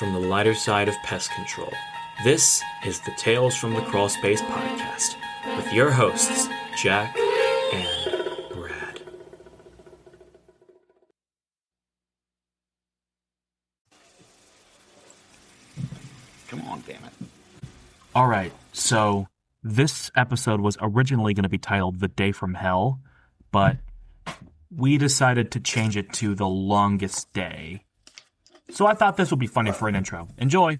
from the lighter side of pest control. This is the Tales from the Crawlspace podcast with your hosts, Jack and Brad. Come on, damn it. All right, so this episode was originally going to be titled The Day from Hell, but we decided to change it to The Longest Day. So I thought this would be funny for an intro. Enjoy!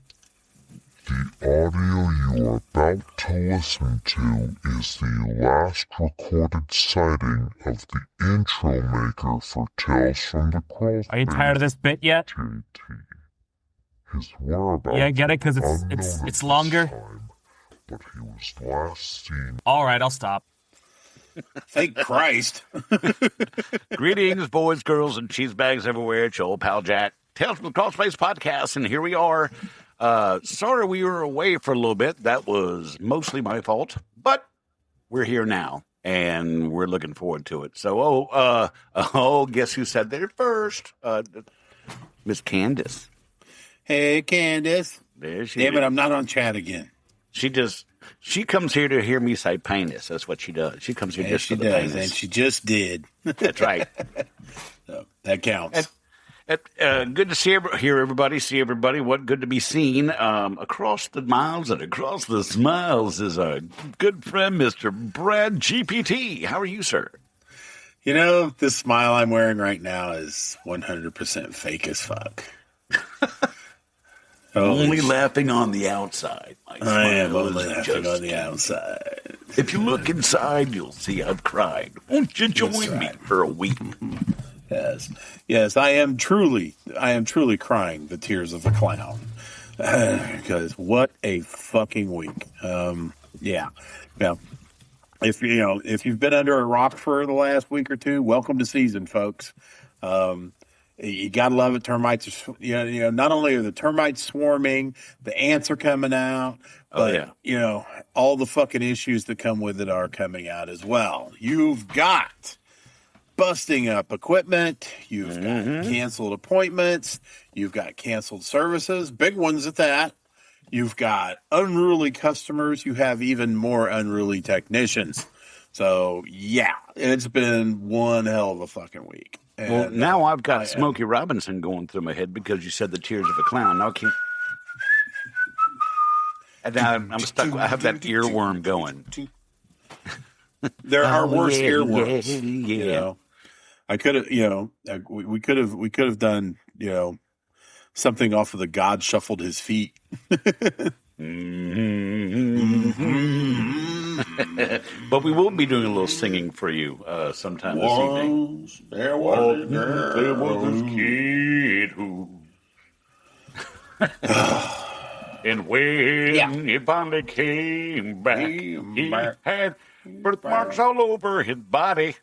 The audio you are about to listen to is the last recorded sighting of the intro maker for Tales from the Crawlspace. Are you tired of this bit yet? TT. His whereabouts Yeah, get it? Because unknown it's at longer? this time, but he was last seen. All right, I'll stop. Thank Christ. Greetings, boys, girls, and cheese bags everywhere. It's your old pal Jack. Tales from the Crawlspace podcast, and here we are. Sorry we were away for a little bit. That was mostly my fault, but we're here now, and we're looking forward to it. So, guess who said there first? Miss Candace. Hey, Candace. There she Damn is. it, I'm not on chat again. She comes here to hear me say penis. That's what she does. She comes here Yeah, just she for the does, penis. and she just did. That's right. So, that counts. Good to see everybody. See everybody. What good to be seen. Across the miles and across the smiles is our good friend, Mr. Brad GPT. How are you, sir? You know, this smile I'm wearing right now is 100% fake as fuck. Only laughing on the outside. My I am smile only is laughing just- on the outside. If you look inside, you'll see I've cried. Won't you join That's me right. for a week? Yes, I am truly crying the tears of a clown. Because what a fucking week. Yeah. If you've been under a rock for the last week or two, welcome to season, folks. You gotta love it. Termites are, not only are the termites swarming, the ants are coming out, but all the fucking issues that come with it are coming out as well. You've got busting up equipment. You've got canceled appointments. You've got canceled services, big ones at that. You've got unruly customers. You have even more unruly technicians. So, yeah, it's been one hell of a fucking week. And, Well, now I've got Smokey Robinson going through my head because you said the tears of a clown. Now I can't. And now I'm stuck. I have that earworm going. there are worse yeah, earworms. yeah. You know, I could have, we could have done, something off of the God Shuffled His Feet. But we will be doing a little singing for you sometime this evening. There was a There girl. was a kid who. And when he finally came back, he had birthmarks all over his body.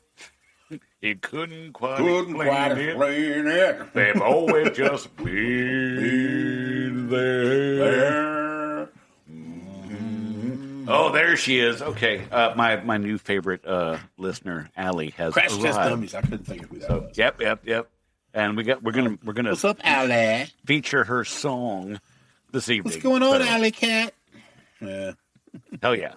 He couldn't quite explain it. They've always just been there. Oh, there she is. Okay, my new favorite listener, Allie, has Crash Test arrived. Dummies. I couldn't think of who that was. Yep. And we're gonna What's up, Allie? feature her song this evening. What's going on, So, Alley Cat? Yeah. Hell yeah,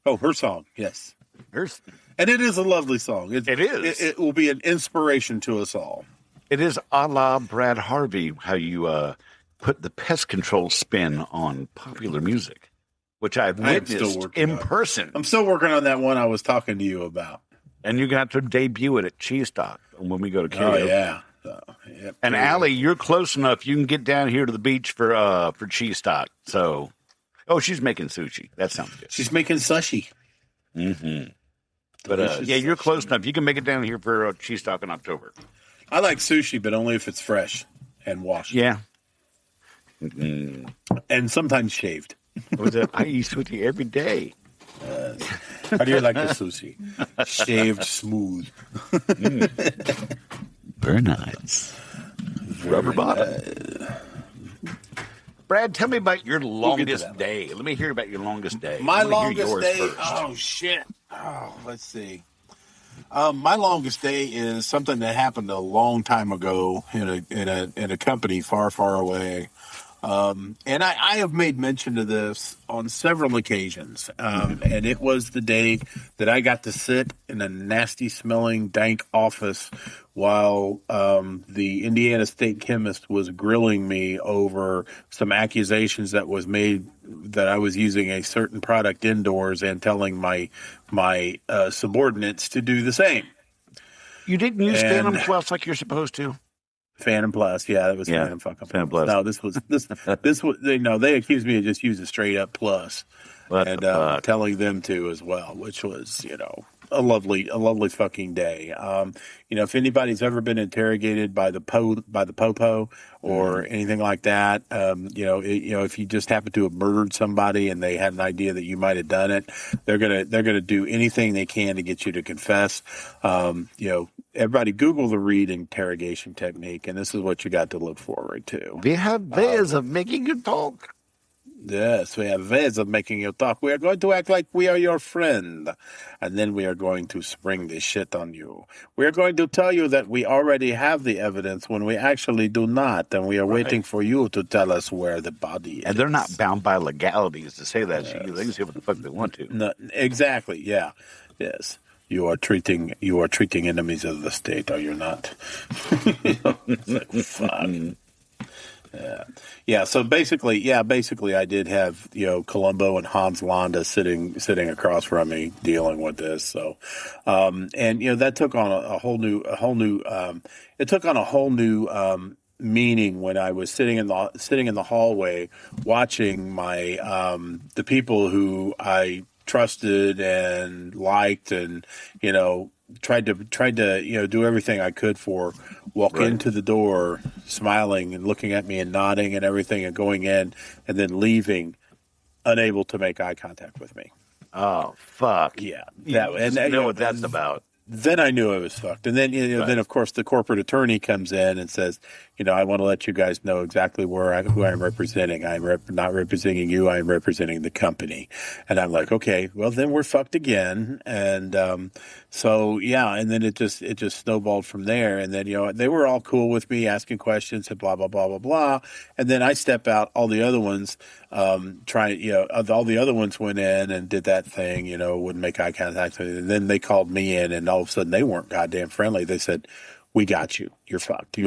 Oh, her song. Yes. hers. And it is a lovely song. It is. It will be an inspiration to us all. It is a la Brad Harvey how you put the pest control spin on popular music, which I've I am still witnessed working in on it. person. I'm still working on that one I was talking to you about. And you're going to have to debut it at Cheese Stock when we go to Oh, karaoke. yeah. So, yep. And Allie, you're close enough. You can get down here to the beach for Cheese Stock. So, she's making sushi. That sounds good. She's making sushi. Mm-hmm. But Delicious yeah, you're sushi. close enough. You can make it down here for Cheese Stock in October. I like sushi, but only if it's fresh and washed. Yeah. And sometimes shaved. I eat sushi every day. How do you like the sushi? Shaved smooth. Very nice. Rubber bottom. Brad, tell me about your get to longest that day. Let me hear about your longest day. My I wanna hear longest yours day. first. Oh shit. Oh, let's see. My longest day is something that happened a long time ago in a company far, far away. And I have made mention of this on several occasions. And it was the day that I got to sit in a nasty smelling, dank office while the Indiana State chemist was grilling me over some accusations that was made that I was using a certain product indoors and telling my subordinates to do the same. You didn't use And- Phantom Plus like you're supposed to? Phantom Plus, yeah, it was Yeah, Phantom fucking Phantom Plus. Plus. No, this was they accused me of just using straight up Plus, What and the fuck? telling them to as well, which was a lovely fucking day. If anybody's ever been interrogated by the popo or anything like that, if you just happen to have murdered somebody and they had an idea that you might have done it, they're gonna do anything they can to get you to confess. Everybody Google the Reed interrogation technique, and this is what you got to look forward to. We have ways of making you talk. Yes, we have ways of making you talk. We are going to act like we are your friend, and then we are going to spring this shit on you. We are going to tell you that we already have the evidence when we actually do not, and we are waiting for you to tell us where the body is. And they're not bound by legalities to say that shit. They can say what the fuck they want to. No, exactly. Yeah. Yes. You are treating enemies of the state, are you not? It's like, fuck. Yeah. So basically, I did have Columbo and Hans Landa sitting across from me dealing with this. So, that took on a whole new meaning when I was sitting in the hallway watching my the people who I trusted and liked and tried to do everything I could for walk into the door smiling and looking at me and nodding and everything and going in and then leaving unable to make eye contact with me. Oh, fuck. Yeah, You know what that's about. Then I knew I was fucked. And then, then of course the corporate attorney comes in and says, I want to let you guys know exactly who I'm representing. I'm not representing you. I'm representing the company. And I'm like, okay, well then we're fucked again. And, and then it just snowballed from there. And then, they were all cool with me asking questions and blah, blah, blah, blah, blah. And then I step out, all the other ones, all the other ones went in and did that thing, wouldn't make eye contact. And then they called me in and all of a sudden they weren't goddamn friendly. They said, we got you. You're fucked.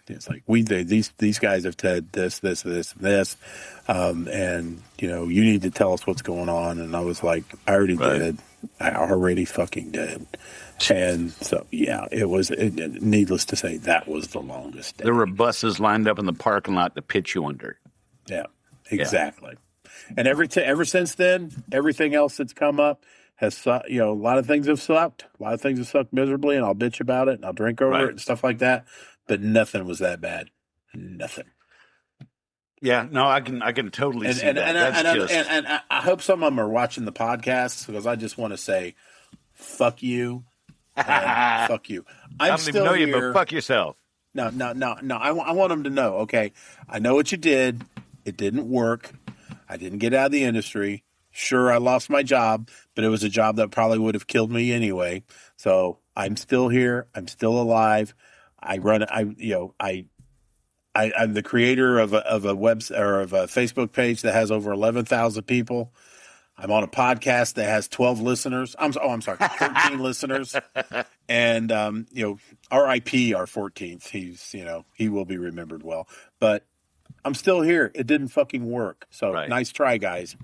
It's like these guys have said this, this, this, and this, and you need to tell us what's going on. And I was like, I already did. I already fucking did. And so it was. Needless to say, that was the longest day. There were buses lined up in the parking lot to pitch you under. Yeah, exactly. And ever since then, everything else that's come up has, a lot of things have sucked. A lot of things have sucked miserably, and I'll bitch about it, and I'll drink over it and stuff like that. But nothing was that bad. Nothing. Yeah, no, I can totally see that. And I hope some of them are watching the podcast because I just want to say, fuck you, and fuck you. I don't even know you, but fuck yourself. No. I want them to know. Okay, I know what you did. It didn't work. I didn't get out of the industry. Sure, I lost my job, but it was a job that probably would have killed me anyway. So I'm still here. I'm still alive. I'm the creator of a Facebook page that has over 11,000 people. I'm on a podcast that has 12 listeners. I'm sorry, 13 listeners. And R.I.P. our 14th. He's he will be remembered well. But I'm still here. It didn't fucking work. So nice try, guys.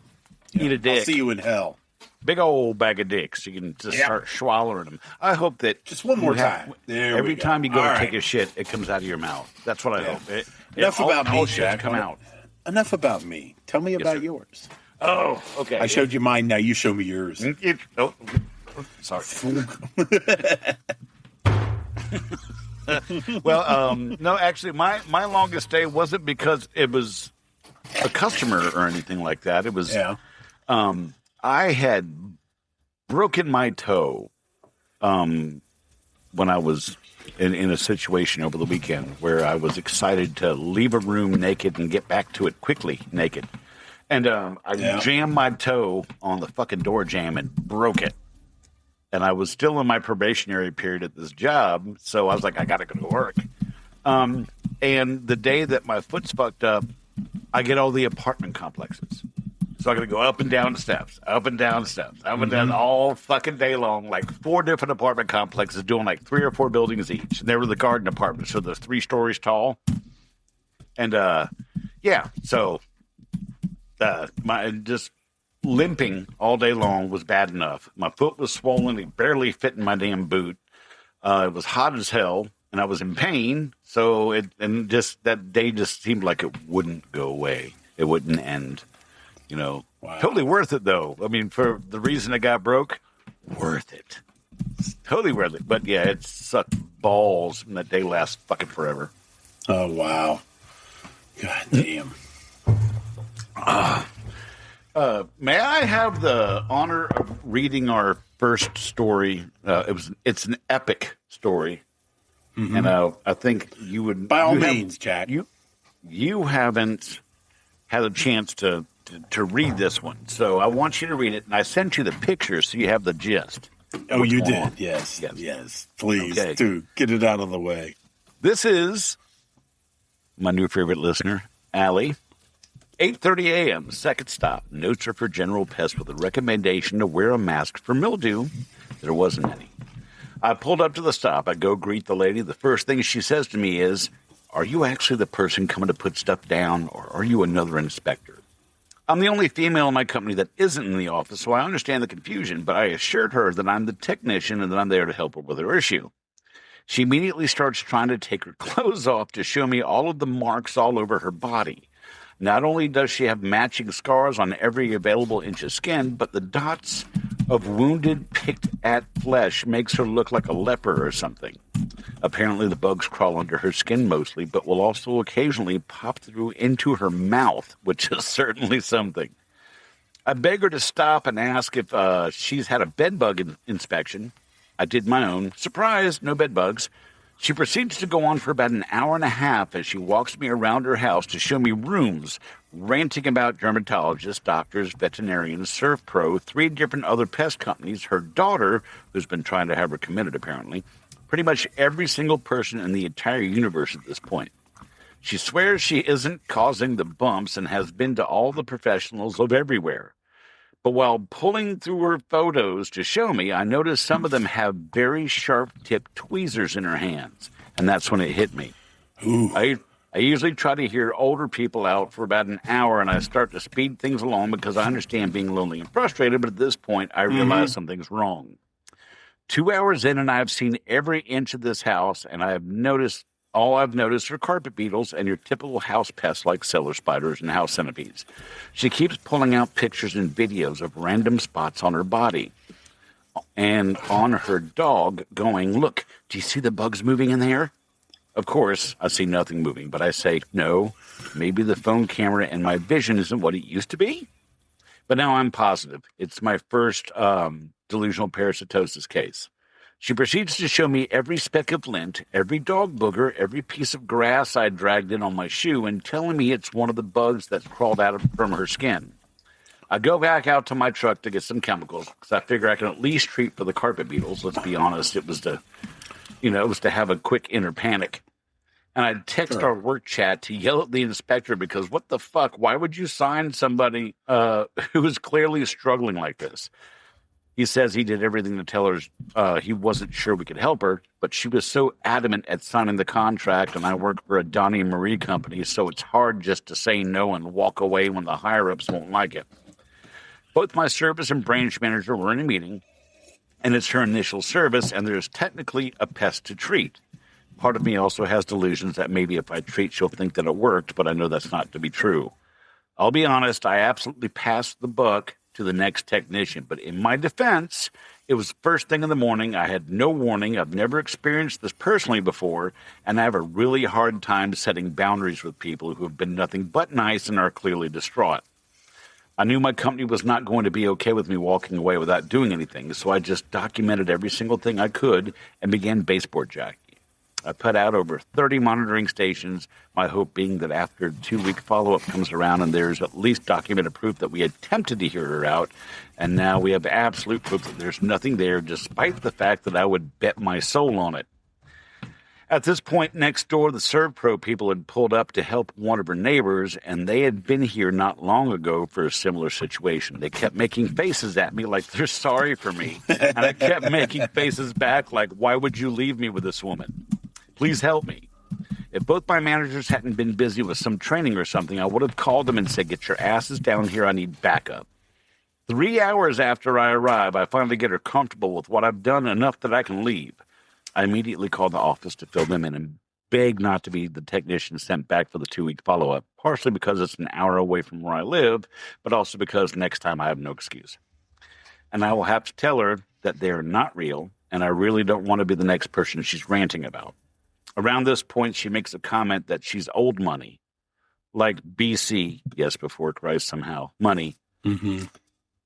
Eat a dick. I'll see you in hell. Big old bag of dicks. You can just start swallowing them. I hope that just one more time. Every time you go to take a shit, it comes out of your mouth. That's what I hope. Enough about me, Jack. Come out. Enough about me. Tell me about yours. Oh, okay. I showed you mine. Now you show me yours. Sorry. Well, no, actually, my longest day wasn't because it was a customer or anything like that. It was, I had broken my toe when I was in a situation over the weekend where I was excited to leave a room naked and get back to it quickly naked. And I jammed my toe on the fucking door jamb and broke it. and I was still in my probationary period at this job. So I was like, I got to go to work. And the day that my foot's fucked up, I get all the apartment complexes. So I got to go up and down steps, up and down steps, up and down all fucking day long, like 4 different apartment complexes doing like 3 or 4 buildings each. And they were the garden apartments, so they're 3 stories tall. And yeah, so my just limping all day long was bad enough. My foot was swollen; it barely fit in my damn boot. It was hot as hell, and I was in pain. So that day just seemed like it wouldn't go away. It wouldn't end. You know, Wow. Totally worth it though. I mean, for the reason I got broke, worth it. It's totally worth it. But yeah, it sucked balls, and that day lasts fucking forever. Oh, wow. God damn. May I have the honor of reading our first story? It's an epic story, and I think you would. By all you have- means, Jack. You haven't had a chance to read this one, so I want you to read it. And I sent you the pictures, so you have the gist. Oh, What's you going did. on. Yes. Yes. Yes. Please Okay. do. Get it out of the way. This is my new favorite listener, Allie. 8:30 a.m. Second stop. Notes are for general pests with a recommendation to wear a mask for mildew. There wasn't any. I pulled up to the stop. I go greet the lady. The first thing she says to me is, "Are you actually the person coming to put stuff down, or are you another inspector?" I'm the only female in my company that isn't in the office, so I understand the confusion, but I assured her that I'm the technician and that I'm there to help her with her issue. She immediately starts trying to take her clothes off to show me all of the marks all over her body. Not only does she have matching scars on every available inch of skin, but the dots of wounded, picked-at flesh makes her look like a leper or something. Apparently, the bugs crawl under her skin mostly, but will also occasionally pop through into her mouth, which is certainly something. I beg her to stop and ask if she's had a bed bug inspection. I did my own. Surprise, no bed bugs. She proceeds to go on for about an hour and a half as she walks me around her house to show me rooms, ranting about dermatologists, doctors, veterinarians, Surf Pro, 3 different other pest companies, her daughter, who's been trying to have her committed apparently, pretty much every single person in the entire universe at this point. She swears she isn't causing the bumps and has been to all the professionals of everywhere. But while pulling through her photos to show me, I noticed some of them have very sharp-tipped tweezers in her hands, and that's when it hit me. Ooh. I usually try to hear older people out for about an hour, and I start to speed things along because I understand being lonely and frustrated, but at this point, I realize something's wrong. 2 hours in, and I've seen every inch of this house, and all I've noticed are carpet beetles and your typical house pests like cellar spiders and house centipedes. She keeps pulling out pictures and videos of random spots on her body and on her dog going, "Look, do you see the bugs moving in there?" Of course, I see nothing moving, but I say, no, maybe the phone camera and my vision isn't what it used to be. But now I'm positive. It's my first delusional parasitosis case. She proceeds to show me every speck of lint, every dog booger, every piece of grass I dragged in on my shoe, and telling me it's one of the bugs that crawled out from her skin. I go back out to my truck to get some chemicals because I figure I can at least treat for the carpet beetles. Let's be honest, it was to have a quick inner panic. And I text our work chat to yell at the inspector because what the fuck? Why would you sign somebody who is clearly struggling like this? He says he did everything to tell her he wasn't sure we could help her, but she was so adamant at signing the contract, and I work for a Donnie and Marie company, so it's hard just to say no and walk away when the higher-ups won't like it. Both my service and branch manager were in a meeting, and it's her initial service, and there's technically a pest to treat. Part of me also has delusions that maybe if I treat, she'll think that it worked, but I know that's not to be true. I'll be honest, I absolutely passed the buck to the next technician, but in my defense, it was first thing in the morning. I had no warning. I've never experienced this personally before, and I have a really hard time setting boundaries with people who have been nothing but nice and are clearly distraught. I knew my company was not going to be okay with me walking away without doing anything, so I just documented every single thing I could and began baseboard jacking. I put out over 30 monitoring stations, my hope being that after the 2-week follow-up comes around and there's at least documented proof that we attempted to hear her out, and now we have absolute proof that there's nothing there, despite the fact that I would bet my soul on it. At this point, next door, the ServPro people had pulled up to help one of her neighbors, and they had been here not long ago for a similar situation. They kept making faces at me like they're sorry for me, and I kept making faces back like, why would you leave me with this woman? Please help me. If both my managers hadn't been busy with some training or something, I would have called them and said, get your asses down here, I need backup. 3 hours after I arrive, I finally get her comfortable with what I've done enough that I can leave. I immediately called the office to fill them in and beg not to be the technician sent back for the 2-week follow-up, partially because it's an hour away from where I live, but also because next time I have no excuse. And I will have to tell her that they are not real, and I really don't want to be the next person she's ranting about. Around this point, she makes a comment that she's old money, like BC, yes, before Christ somehow, money. Mm-hmm.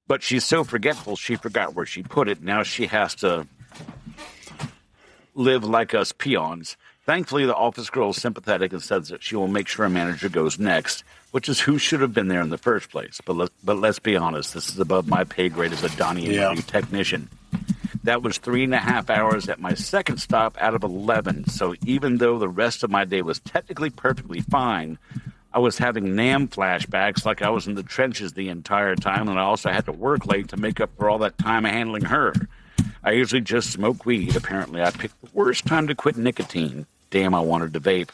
But she's so forgetful, she forgot where she put it. Now she has to live like us peons. Thankfully, the office girl is sympathetic and says that she will make sure a manager goes next, which is who should have been there in the first place. But let's be honest, this is above my pay grade as a Donnie and Marie technician. That was 3.5 hours at my second stop out of 11. So even though the rest of my day was technically perfectly fine, I was having NAM flashbacks like I was in the trenches the entire time, and I also had to work late to make up for all that time handling her. I usually just smoke weed. Apparently, I picked the worst time to quit nicotine. Damn, I wanted to vape.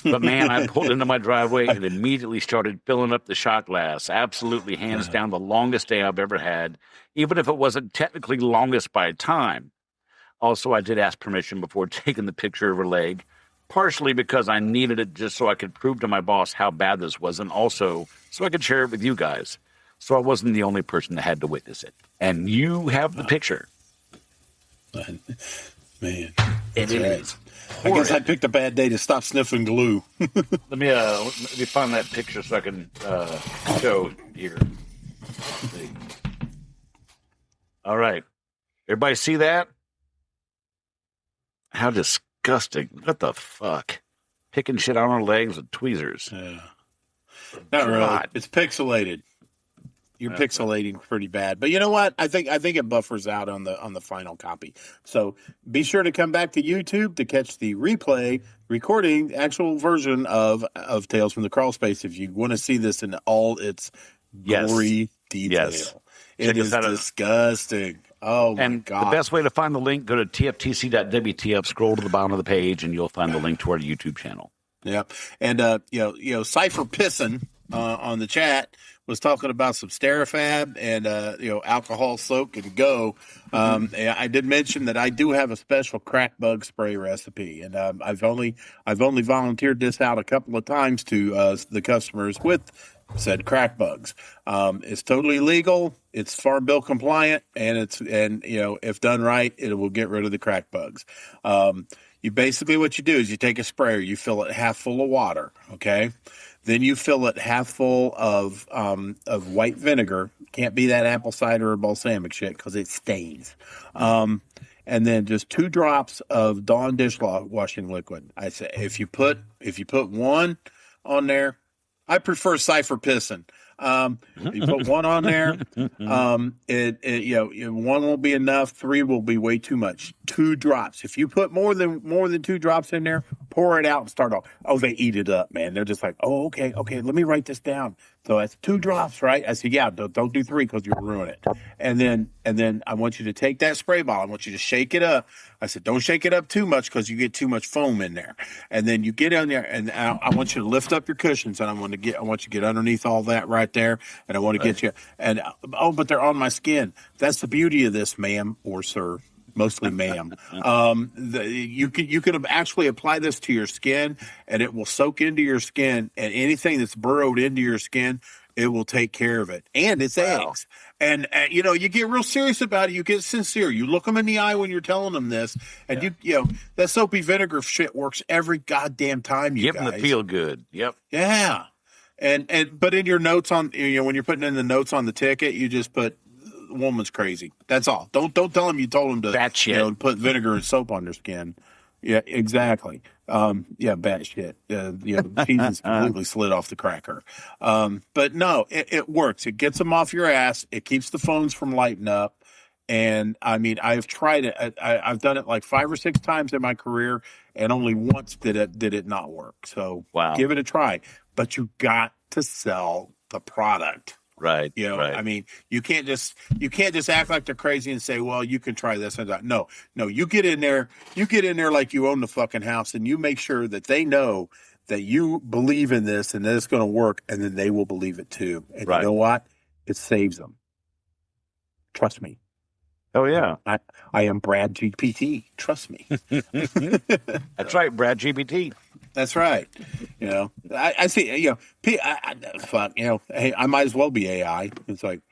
But man, I pulled into my driveway and immediately started filling up the shot glass. Absolutely, hands down, the longest day I've ever had, even if it wasn't technically longest by time. Also, I did ask permission before taking the picture of her leg, partially because I needed it just so I could prove to my boss how bad this was, and also so I could share it with you guys. So I wasn't the only person that had to witness it. And you have the picture. Man, It is. I guess I picked a bad day to stop sniffing glue. Let me find that picture so I can show here. Let's see. All right. Everybody see that? How disgusting. What the fuck? Picking shit on our legs with tweezers. Not really. It's pixelated. You're pixelating pretty bad, but you know what? I think it buffers out on the final copy. So be sure to come back to YouTube to catch the replay recording, actual version of Tales from the Crawl Space. If you want to see this in all its gory detail, it is disgusting. Oh my God! The best way to find the link, go to tftc.wtf, scroll to the bottom of the page, and you'll find the link to our YouTube channel. Yeah, and Cypher Pissin on the chat was talking about some Sterifab and alcohol soak and go. I did mention that I do have a special crack bug spray recipe, and I've only volunteered this out a couple of times to the customers with said crack bugs. It's totally legal. It's Farm Bill compliant, and if done right, it will get rid of the crack bugs. You basically, what you do is you take a sprayer, you fill it half full of water, okay? Then you fill it half full of white vinegar. Can't be that apple cider or balsamic shit because it stains. And then just 2 drops of Dawn dishwashing liquid. I say if you put one on there, I prefer Cypher Pissin. You put one on there, one won't be enough. 3 will be way too much. 2 drops. If you put more than 2 drops in there, pour it out and start off. Oh, they eat it up, man. They're just like, oh, okay. Let me write this down. So that's 2 drops, right? I said, yeah, don't do 3 because you'll ruin it. And then I want you to take that spray bottle. I want you to shake it up. I said, don't shake it up too much because you get too much foam in there. And then you get in there, and I want you to lift up your cushions, and I want you to get underneath all that right there, and I want to get you. And but they're on my skin. That's the beauty of this, ma'am or sir. Mostly ma'am. You can actually apply this to your skin, and it will soak into your skin, and anything that's burrowed into your skin, it will take care of it. And it's eggs. And, you get real serious about it. You get sincere. You look them in the eye when you're telling them this. And, that soapy vinegar shit works every goddamn time, you guys. Give them the feel good. Yep. Yeah. But in your notes on, when you're putting in the notes on the ticket, you just put, woman's crazy. That's all. Don't tell them you told them to, put vinegar and soap on their skin. Yeah, exactly. Bad shit. The cheese is completely slid off the cracker. But no, it works. It gets them off your ass. It keeps the phones from lighting up. And I mean, I've tried it. I've done it like 5 or 6 times in my career, and only once did it not work. So Wow. give it a try. But you got to sell the product. Right. Right. I mean, you can't just act like they're crazy and say, well, you can try this and that. No, you get in there like you own the fucking house, and you make sure that they know that you believe in this and that it's going to work, and then they will believe it too. And Right. you know what? It saves them. Trust me. Oh, yeah. I am Brad GPT. Trust me. That's right, Brad GPT. That's right. I see, fuck, hey, I might as well be AI. It's like,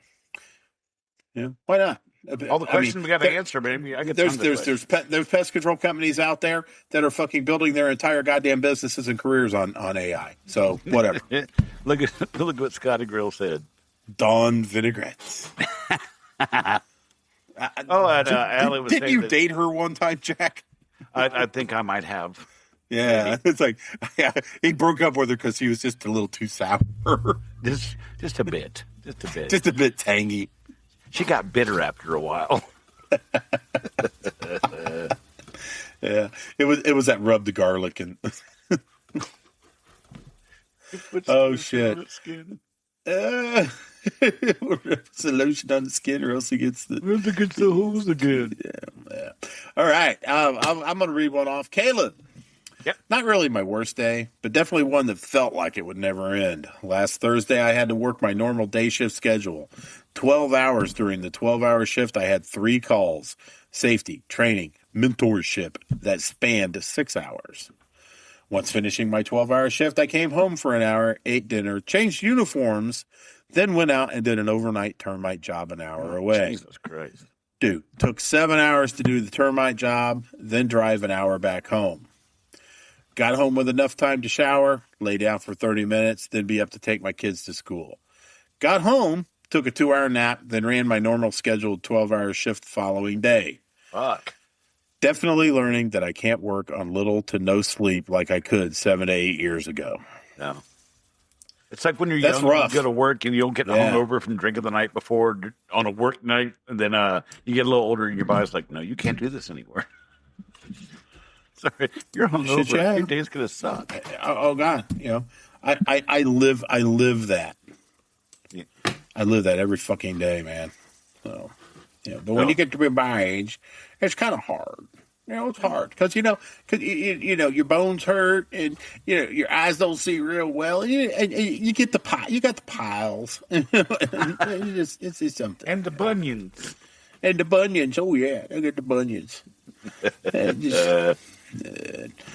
why not? All the questions we got to answer, baby. I get there's pest control companies out there that are fucking building their entire goddamn businesses and careers on AI. So whatever. Look what Scotty Grill said. Dawn vinaigrettes. Allie was didn't saying you that- date her one time, Jack? I think I might have. Yeah, it's like he broke up with her because he was just a little too sour, Just a bit. just a bit tangy. She got bitter after a while. Yeah, it was that rub the garlic and oh shit. It's the lotion on the skin, or else he gets the hose again. Yeah. All right, I'm gonna read one off. Caleb. Yep. Not really my worst day, but definitely one that felt like it would never end. Last Thursday, I had to work my normal day shift schedule. 12 hours. During the 12-hour shift, I had 3 calls: safety, training, mentorship that spanned 6 hours. Once finishing my 12-hour shift, I came home for an hour, ate dinner, changed uniforms, then went out and did an overnight termite job an hour away. Jesus Christ. Dude, took 7 hours to do the termite job, then drive an hour back home. Got home with enough time to shower, lay down for 30 minutes, then be up to take my kids to school. Got home, took a 2-hour nap, then ran my normal scheduled 12-hour shift the following day. Fuck. Definitely learning that I can't work on little to no sleep like I could 7 to 8 years ago. No. It's like when you're That's young, rough. you go to work and you don't get Yeah. hungover from drinking the night before on a work night, and then you get a little older and your body's like, no, you can't do this anymore. Sorry, you're hungover. Shit, yeah. Your day's gonna suck. Oh God, I live that. Yeah. I live that every fucking day, man. So, but when you get to be my age, it's kind of hard. It's hard because your bones hurt and your eyes don't see real well. And you get you got the piles. it's just something. And the bunions. And the bunions. Oh yeah, I got the bunions.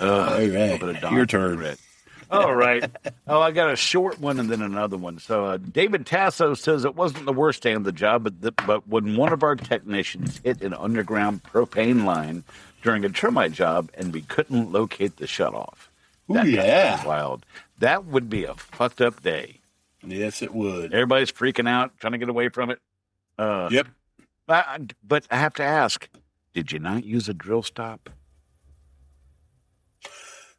All right, your turn. All right. Oh, I got a short one and then another one. So David Tasso says it wasn't the worst day on the job, but when one of our technicians hit an underground propane line during a termite job and we couldn't locate the shutoff. Ooh, yeah. Wild. That would be a fucked up day. Yes, it would. Everybody's freaking out, trying to get away from it. Yep. But I have to ask, did you not use a drill stop?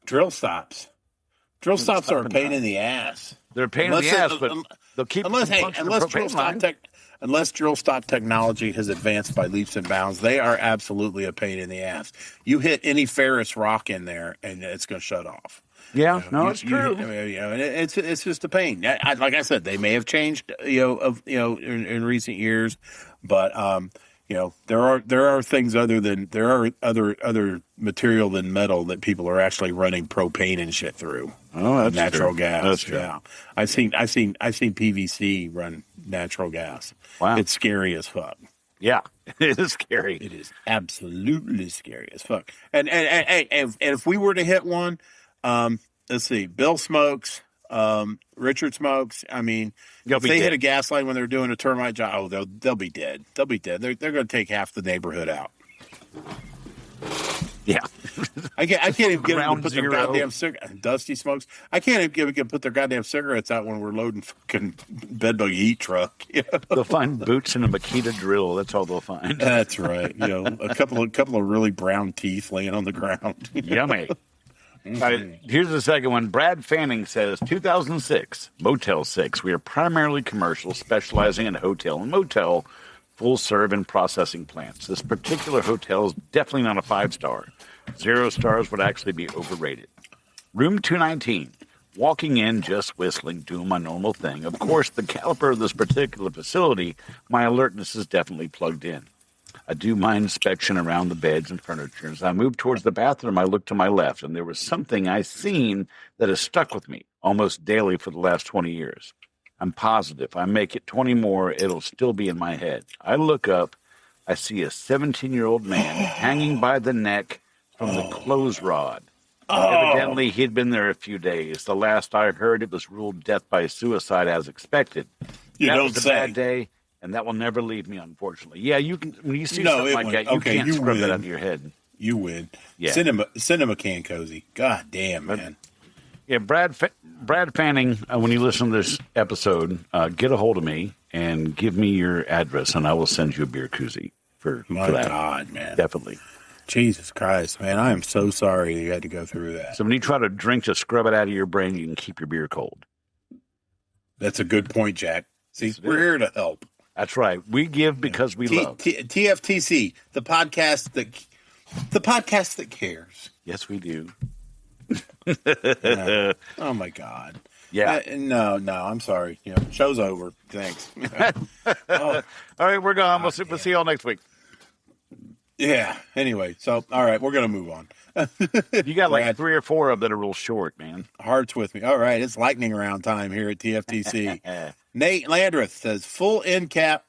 Drill stops. Drill stops are a pain in the ass. They're a pain in the ass, but they'll keep unless drill stop technology has advanced by leaps and bounds, they are absolutely a pain in the ass. You hit any ferrous rock in there, and it's going to shut off. Yeah, it's true. It's just a pain. Like I said, they may have changed, in recent years, but there are things other material than metal that people are actually running propane and shit through. Oh, that's natural true. gas. That's true. Yeah, I've seen PVC run natural gas. Wow, it's scary as fuck. Yeah, it is scary. It is absolutely scary as fuck. And if we were to hit one, let's see, Bill smokes, Richard smokes. I mean, if they hit a gas line when they're doing a termite job, they'll be dead. They'll be dead. They're going to take half the neighborhood out. Yeah, I can't even get them Ground to put their zero. goddamn cigarettes. Dusty Smokes. I can't even put their goddamn cigarettes out when we're loading fucking bedbug heat truck. You know? They'll find boots and a Makita drill. That's all they'll find. That's right. You know, a couple of really brown teeth laying on the ground. Yummy. All right, here's the second one. Brad Fanning says, 2006, Motel 6. We are primarily commercial, specializing in hotel and motel, full serve and processing plants. This particular hotel is definitely not a 5-star. 0 stars would actually be overrated. Room 219. Walking in, just whistling, doing my normal thing. Of course, the caliber of this particular facility, my alertness is definitely plugged in. I do my inspection around the beds and furniture. As I move towards the bathroom, I look to my left, and there was something I seen that has stuck with me almost daily for the last 20 years. I'm positive if I make it 20 more, it'll still be in my head. I look up, I see a 17-year-old man hanging by the neck from the clothes rod. Evidently, he'd been there a few days. The last I heard, it was ruled death by suicide as expected. You that don't was a say. bad day. And that will never leave me, unfortunately. Yeah, you can. When you see No, something it like won't. that, you Okay, can't you scrub that win. out of your head. You win. Yeah. Send him a can cozy. God damn, man. Yeah, Brad Fanning, when you listen to this episode, get a hold of me and give me your address, and I will send you a beer koozie for My that. God, man. Definitely. Jesus Christ, man. I am so sorry you had to go through that. So when you try to drink to scrub it out of your brain, you can keep your beer cold. That's a good point, Jack. See, Yes, it we're is. here to help. That's right. We give because we love. TFTC, the podcast that cares. Yes, we do. Yeah. Oh my God. Yeah. No, I'm sorry. You know, show's over. Thanks. Oh, All right, we're gone. We'll see y'all next week. yeah. Anyway, so all right, we're gonna move on. You got like Brad. 3 or 4 of them that are real short, man. Hearts with me. All right, it's lightning round time here at TFTC. Nate Landreth says full end cap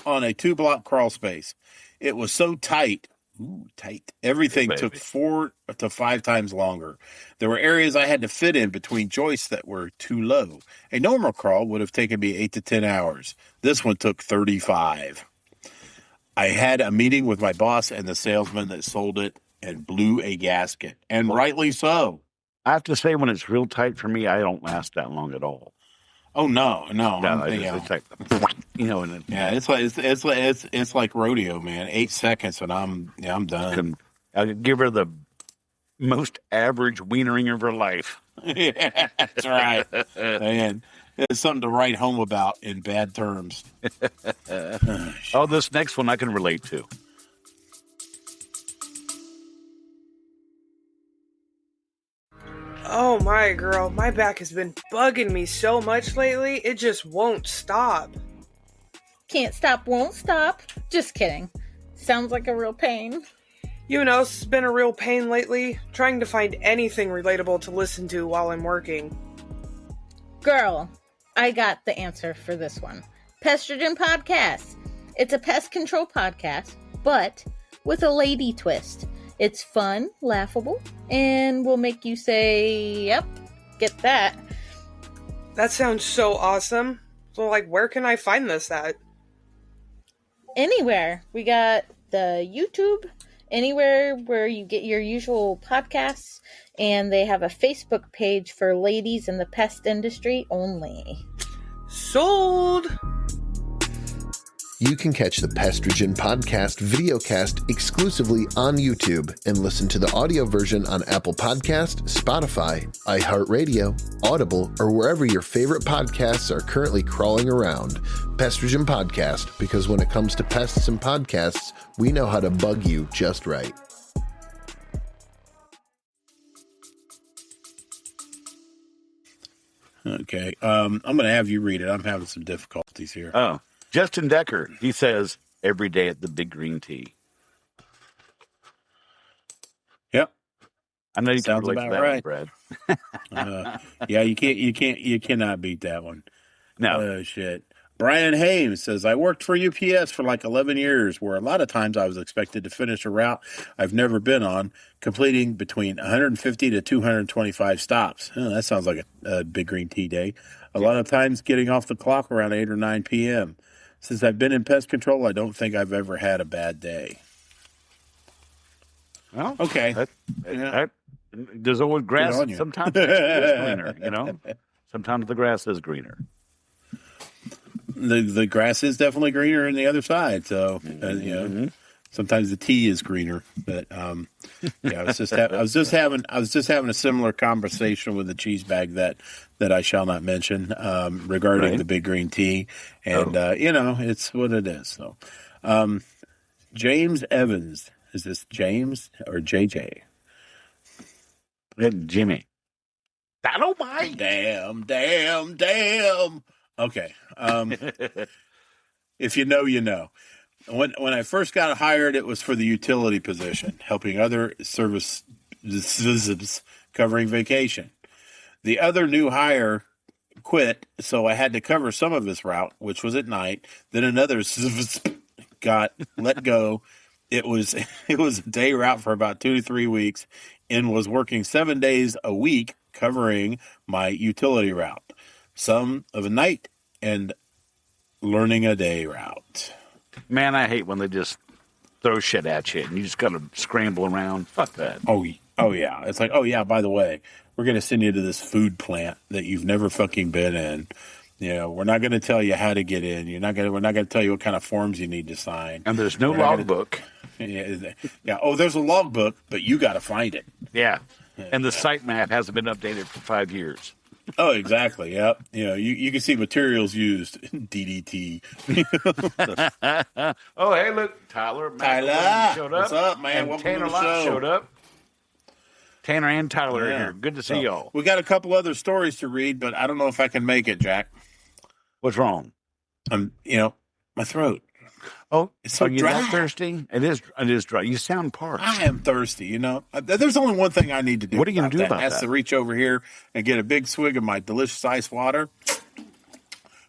on a 2-block crawl space. It was so tight. Ooh, tight. Everything Baby. took 4 to 5 times longer. There were areas I had to fit in between joists that were too low. A normal crawl would have taken me 8 to 10 hours. This one took 35. I had a meeting with my boss and the salesman that sold it and blew a gasket. And rightly so. I have to say, when it's real tight for me, I don't last that long at all. Oh no. No, I'm- you know. it's like, and then Yeah, it's like rodeo, man. 8 seconds and I'm done. I could give her the most average wienering of her life. Yeah, that's right. Man, it's something to write home about in bad terms. Oh, this next one I can relate to. Oh my girl, my back has been bugging me so much lately, it just won't stop. Can't stop, won't stop. Just kidding. Sounds like a real pain. You know, it's been a real pain lately, trying to find anything relatable to listen to while I'm working. Girl, I got the answer for this one. Pestrogen Podcast. It's a pest control podcast, but with a lady twist. It's fun, laughable, and will make you say, yep, get that. That sounds so awesome. So, like, where can I find this at? Anywhere. We got the YouTube, anywhere where you get your usual podcasts, and they have a Facebook page for ladies in the pest industry only. Sold! You can catch the Pestrogen Podcast videocast exclusively on YouTube and listen to the audio version on Apple Podcast, Spotify, iHeartRadio, Audible, or wherever your favorite podcasts are currently crawling around. Pestrogen Podcast, because when it comes to pests and podcasts, we know how to bug you just right. Okay, I'm going to have you read it. I'm having some difficulties here. Oh, Justin Decker, he says, every day at the Big Green Tea. Yep. I know you can Sounds relate to about that right. one, Brad. Yeah, you cannot beat that one. No. Oh, shit. Brian Hames says, I worked for UPS for like 11 years, where a lot of times I was expected to finish a route I've never been on, completing between 150 to 225 stops. Oh, that sounds like a Big Green Tea day. A lot of times getting off the clock around 8 or 9 p.m. Since I've been in pest control, I don't think I've ever had a bad day. Well, Okay. that there's always grass. Good on you. Sometimes it's greener, you know. Sometimes the grass is greener. The grass is definitely greener on the other side. So you know, sometimes the tea is greener. But yeah, I was just having a similar conversation with the cheese bag that I shall not mention regarding the big green tea, and you know, it's what it is. So James Evans, is this James or JJ? Jimmy. Dynamite. Damn. Okay. If you know, you know. When I first got hired, it was for the utility position, helping other services covering vacation. The other new hire quit, so I had to cover some of his route, which was at night. Then another got let go. It was a day route for about 2 to 3 weeks, and was working 7 days a week covering my utility route, some of a night and learning a day route. Man, I hate when they just throw shit at you and you just got to scramble around. Fuck that. Oh yeah. It's like, oh yeah, by the way, we're going to send you to this food plant that you've never fucking been in. You know, we're not going to tell you how to get in. We're not going to tell you what kind of forms you need to sign. And there's no logbook. Yeah. Oh, there's a logbook, but you got to find it. Yeah. And the site map hasn't been updated for 5 years. Oh, exactly. Yep. You know, you can see materials used. DDT. Oh, hey, look, Tyler showed up. What's up, man? And Welcome Tanner to the Lott show. showed up. Tanner and Tyler are Yeah. here. Good to see y'all. We got a couple other stories to read, but I don't know if I can make it, Jack. What's wrong? My throat. Oh, It's so are you dry. that thirsty? It is dry. You sound parched. I am thirsty, you know. There's only one thing I need to do. What are you gonna do about That's that? to reach over here and get a big swig of my delicious ice water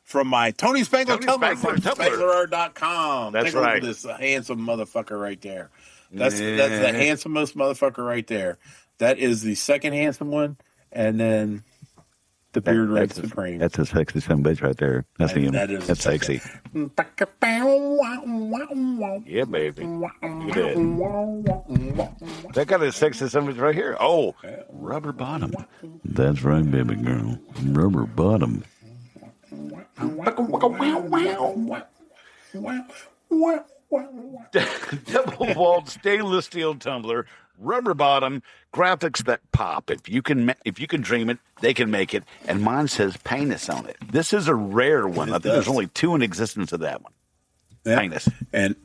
from my Tony Spangler tumbler from SpanglerArt.com. That's Take a look right. at this handsome motherfucker right there. That's the handsomest motherfucker right there. That is the second handsome one, and then the beard reigns supreme. That's a sexy son of a bitch right there. That's him. That That's sexy. Yeah, baby. Look at that. That got a sexy son of a bitch right here. Oh, rubber bottom. That's right, baby girl. Rubber bottom. Double-walled stainless steel tumbler, rubber bottom, graphics that pop. If you can dream it, they can make it. And mine says penis on it. This is a rare one. I think there's only 2 in existence of that one. Yeah. Penis. And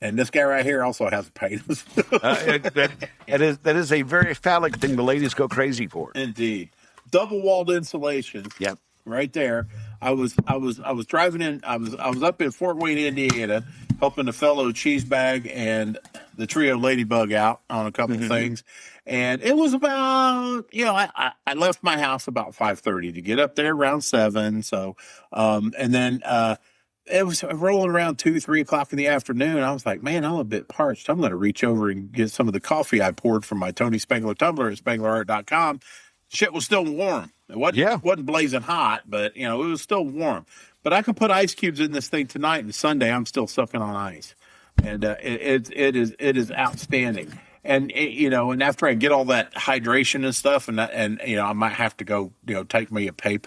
this guy right here also has a penis. That is a very phallic thing the ladies go crazy for. Indeed. Double walled insulation. Yep. Right there. I was driving in. I was up in Fort Wayne, Indiana, helping a fellow cheese bag and the trio Ladybug out on a couple things, and it was about I left my house about 5:30 to get up there around 7. So, and then it was rolling around 2-3 o'clock in the afternoon. I was like, man, I'm a bit parched. I'm going to reach over and get some of the coffee I poured from my Tony Spangler tumbler at SpanglerArt.com. Shit was still warm. It wasn't blazing hot, but it was still warm. But I can put ice cubes in this thing tonight, and Sunday I'm still sucking on ice, and it is outstanding. And and after I get all that hydration and stuff, and I might have to go take me a pay.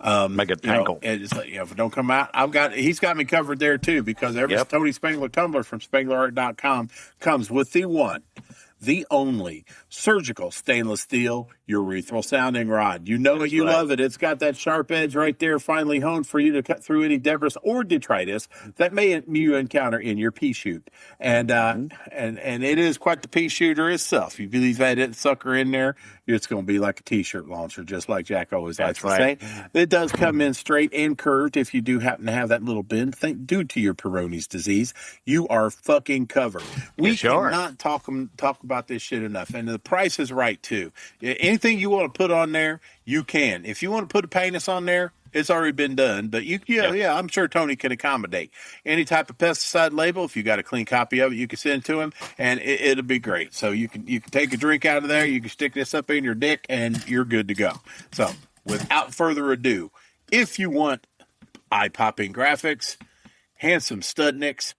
Make a tankle. It's like, if it don't come out, he's got me covered there too, because every Tony Spangler tumbler from SpanglerArt.com comes with the only surgical stainless steel urethral sounding rod. You love it. It's got that sharp edge right there, finely honed for you to cut through any debris or detritus that you encounter in your pea shoot. And it is quite the pea shooter itself. You leave that sucker in there, it's going to be like a t-shirt launcher, just like Jack always likes to say. It does come in straight and curved. If you do happen to have that little bend, due to your Peyronie's disease, you are fucking covered. We cannot talk about this shit enough, and the price is right too. Anything you want to put on there, you can. If you want to put a penis on there, it's already been done, but I'm sure Tony can accommodate any type of pesticide label. If you got a clean copy of it, you can send it to him, and it'll be great. So you can take a drink out of there, you can stick this up in your dick, and you're good to go. So without further ado, if you want eye-popping graphics, handsome studniks,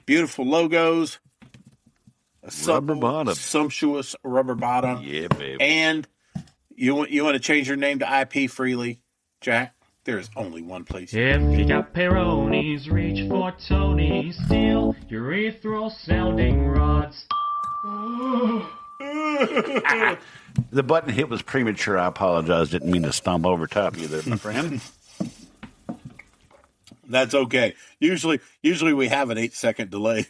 beautiful logos, Rubber bottom. Sumptuous rubber bottom. Yeah, baby. And you want to change your name to IP Freely, Jack? There's only one place. If you got Peronis, reach for Tony. Steal urethral sounding rods. The button hit was premature. I apologize. Didn't mean to stumble over top of you there, my friend. That's okay. Usually we have an 8-second delay.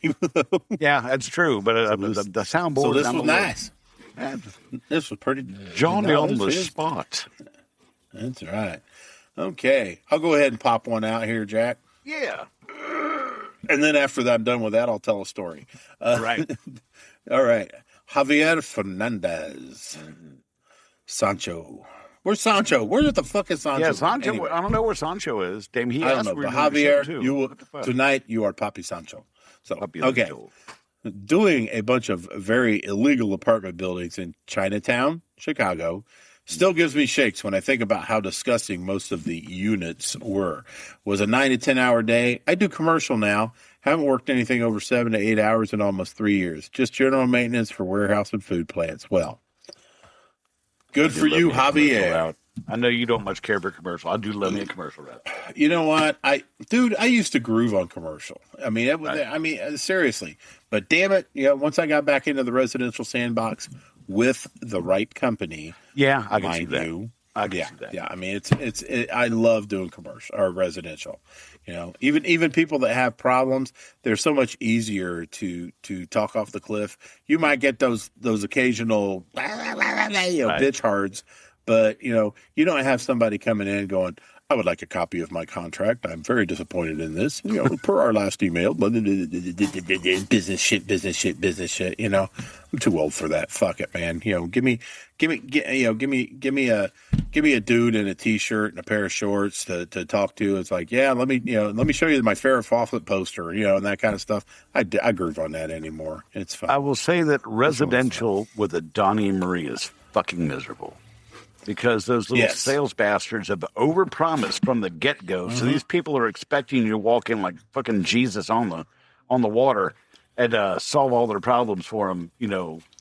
Yeah, that's true. But the soundboard. So this was nice. This was pretty. Johnny No, on this the is- spot. That's right. Okay, I'll go ahead and pop one out here, Jack. Yeah. And then after that, I'm done with that, I'll tell a story. Right. All right. Javier Fernandez. Sancho. Where's Sancho? Where the fuck is Sancho? Yeah, Sancho. Anyway, I don't know where Sancho is. Damn, he I don't asked know. where But you were doing the Javier, show, too. you will, What the fuck? tonight you are Papi Sancho. So, Papi okay. Sancho. Doing a bunch of very illegal apartment buildings in Chinatown, Chicago, still gives me shakes when I think about how disgusting most of the units were. Was a 9 to 10 hour day. I do commercial now. Haven't worked anything over 7 to 8 hours in almost 3 years. Just general maintenance for warehouse and food plants. Well, good for you, Love me a commercial Javier. route. I know you don't much care for commercial. I do love me a commercial route. You know what? I used to groove on commercial. I mean, seriously. But damn it, once I got back into the residential sandbox with the right company, Yeah, I can see mind that. you, I can see that. yeah. I mean, I love doing commercial or residential. Even people that have problems, they're so much easier to talk off the cliff. You might get those occasional bitch hards, but you don't have somebody coming in going, I would like a copy of my contract. I'm very disappointed in this. Per our last email, business shit. I'm too old for that. Fuck it, man. Give me a dude in a t-shirt and a pair of shorts to talk to. It's like, yeah, let me show you my Farrah Fawcett poster, and that kind of stuff. I groove on that anymore. It's fun. I will say that residential with a Donnie Marie is fucking miserable. Because those little Yes. sales bastards have overpromised from the get-go. So these people are expecting you to walk in like fucking Jesus on the water and solve all their problems for them,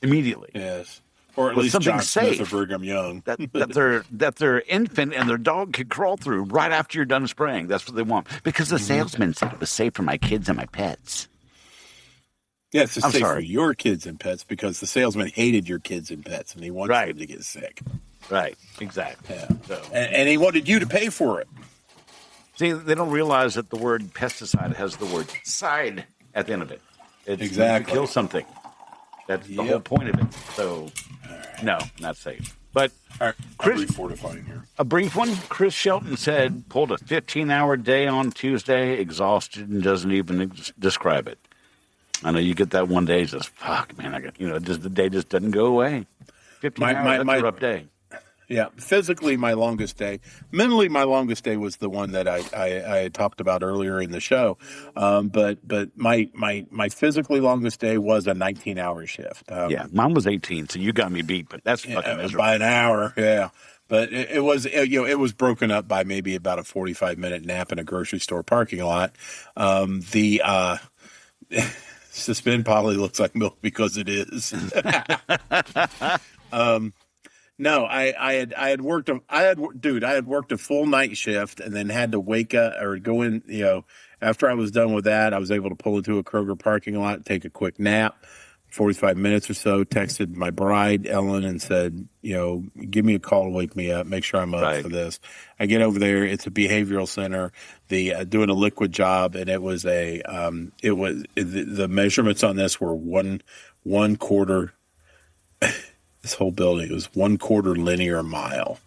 immediately. Yes. Or at With least something John Smith safe. or Brigham Young. that their infant and their dog could crawl through right after you're done spraying. That's what they want. Because the salesman said it was safe for my kids and my pets. Yes, it's I'm safe for sorry. your kids and pets because the salesman hated your kids and pets and he wants Right. them to get sick. Right, exactly. Yeah. So, And he wanted you to pay for it. see, they don't realize that the word pesticide has the word "side" at the end of it. It's Exactly. to kill something. That's the Yep. whole point of it. So, no, not safe. But All right, Chris- I'm refortifying here. a brief one. Chris Shelton said pulled a 15-hour day on Tuesday, exhausted, and doesn't even describe it. I know you get that one day, just fuck, man. The day just doesn't go away. 15 hours, that's a rough day. Yeah, physically my longest day. Mentally, my longest day was the one that I had talked about earlier in the show. But my physically longest day was a 19-hour shift. Yeah, mine was 18, so you got me beat, but that's fucking miserable. By an hour. Yeah. But it was broken up by maybe about a 45-minute nap in a grocery store parking lot. The Suspend Polly looks like milk because it is. No, I had worked a full night shift and then had to wake up or go in, after I was done with that, I was able to pull into a Kroger parking lot, take a quick nap, 45 minutes or so, texted my bride, Ellen, and said, give me a call to wake me up, make sure I'm up for this. I get over there. It's a behavioral center, doing a liquid job. And the measurements on this were one quarter. This whole building was 1/4 linear mile.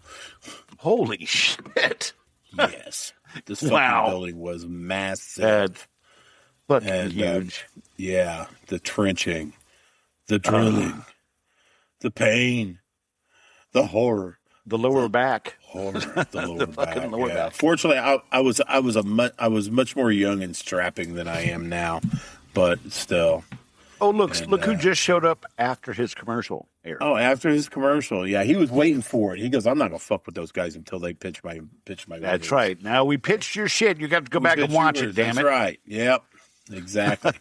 Holy shit. Yes. This fucking Wow. building was massive. That's fucking And, huge. Yeah. The trenching, the drilling, the pain, the horror. The lower back. Horror, the lower fucking back. lower yeah. back. Fortunately, I was much more young and strapping than I am now, but still. Oh, look who just showed up after his commercial aired. Oh, after his commercial, yeah, he was waiting for it. He goes, "I'm not gonna fuck with those guys until they pitch my." That's videos." right. Now we pitched your shit. You got to go back and Pitch watch yours. it, damn That's it. right. Yep. Exactly.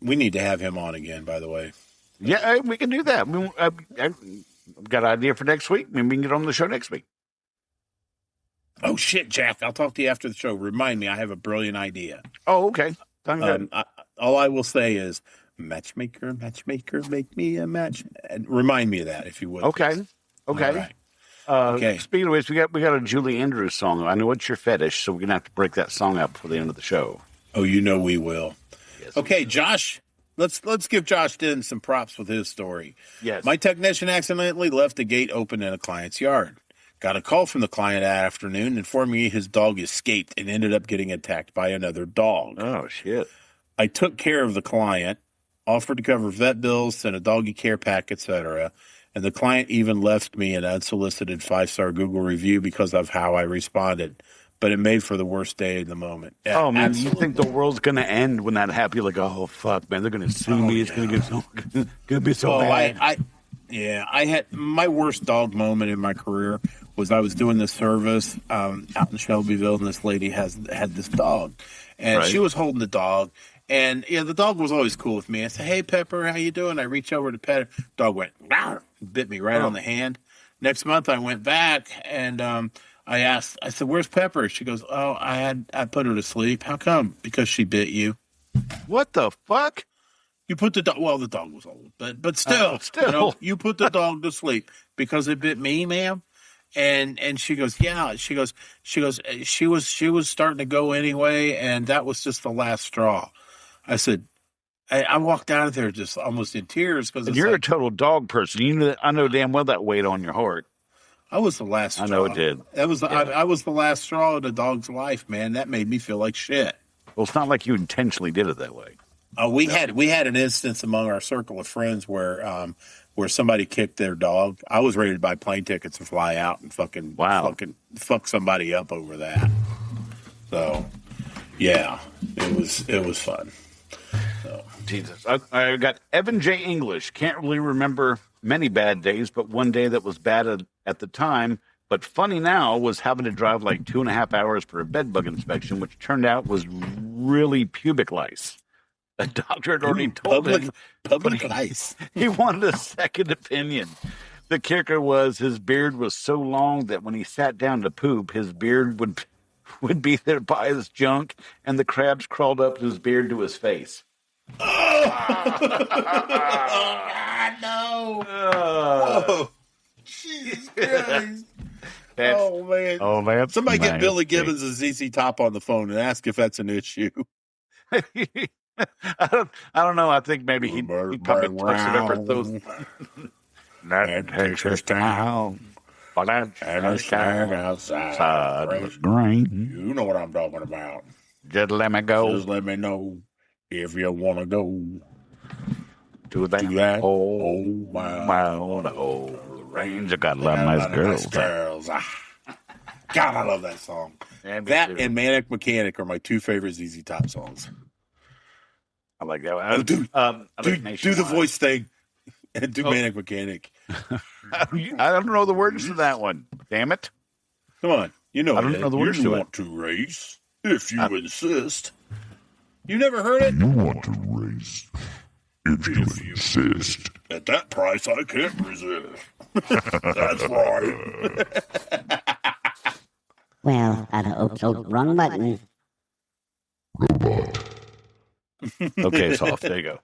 We need to have him on again, by the way. Yeah, we can do that. I've got an idea for next week. Maybe we can get on the show next week. Oh, shit, Jack. I'll talk to you after the show. Remind me, I have a brilliant idea. Oh, okay. All I will say is, matchmaker, make me a match. And remind me of that, if you would. Okay. Please. Okay. All right. Okay. Speaking of which, we got a Julie Andrews song. I know it's your fetish, so we're gonna have to break that song up before the end of the show. Oh, you know we will. Yes, Okay, Josh. Let's give Josh Denton some props with his story. Yes. My technician accidentally left a gate open in a client's yard. Got a call from the client that afternoon informing me his dog escaped and ended up getting attacked by another dog. Oh shit. I took care of the client, offered to cover vet bills, sent a doggy care pack, etc. And the client even left me an unsolicited 5-star Google review because of how I responded. But it made for the worst day in the moment. Yeah, Oh man, absolutely. you think the world's gonna end when that happens? You're like, oh fuck, man, they're gonna sue me. It's gonna be so Oh, bad. I had my worst dog moment in my career was I was doing this service out in Shelbyville, and this lady had this dog, and Right. she was holding the dog, and the dog was always cool with me. I said, "Hey, Pepper, how you doing?" I reach over to pet her. Dog went, "Rawr," bit me right on the hand. Next month, I went back and I said, "Where's Pepper?" She goes, "Oh, I put her to sleep." How come? Because she bit you. What the fuck? You put the dog. Well, the dog was old, but still, you put the dog to sleep because it bit me, ma'am. And she goes, yeah. She goes. She was starting to go anyway, and that was just the last straw. I said, I walked out of there just almost in tears because You're a total dog person. You know, I know damn well that weighed on your heart. I was the last straw. I know it did. That was I was the last straw in the dog's life, man. That made me feel like shit. Well, it's not like you intentionally did it that way. We had an instance among our circle of friends where somebody kicked their dog. I was ready to buy plane tickets and fly out and fuck somebody up over that. So, yeah, it was fun. So. Jesus, I got Evan J. English. Can't really remember many bad days, but one day that was bad at the time, but funny now, was having to drive like 2.5 hours for a bed bug inspection, which turned out was really pubic lice. The doctor had already told him public lice. He wanted a second opinion. The kicker was his beard was so long that when he sat down to poop, his beard would be there by his junk, and the crabs crawled up his beard to his face. Oh, God, no. Oh, Jesus Christ. oh man! Somebody get Billy Gibbons and ZZ Top on the phone and ask if that's an issue. I don't know. I think maybe he probably tucks it up or throws. That takes us down. But I stand outside was green. You know what I'm talking about. Just let me go Just let me know if you want to go to that old mound, old range. I got a lot of nice girls. God, I love that song. That and Manic Mechanic are my two favorite ZZ Top songs. I like that. Do the voice thing and do Manic Mechanic. I don't know the words to that one. Damn it! Come on, you know I don't know the words you to want to race if you insist. You never heard it? You want to race if you insist. At that price, I can't resist. That's right. Well, oops, wrong button. Robot. Okay, soft. There you go.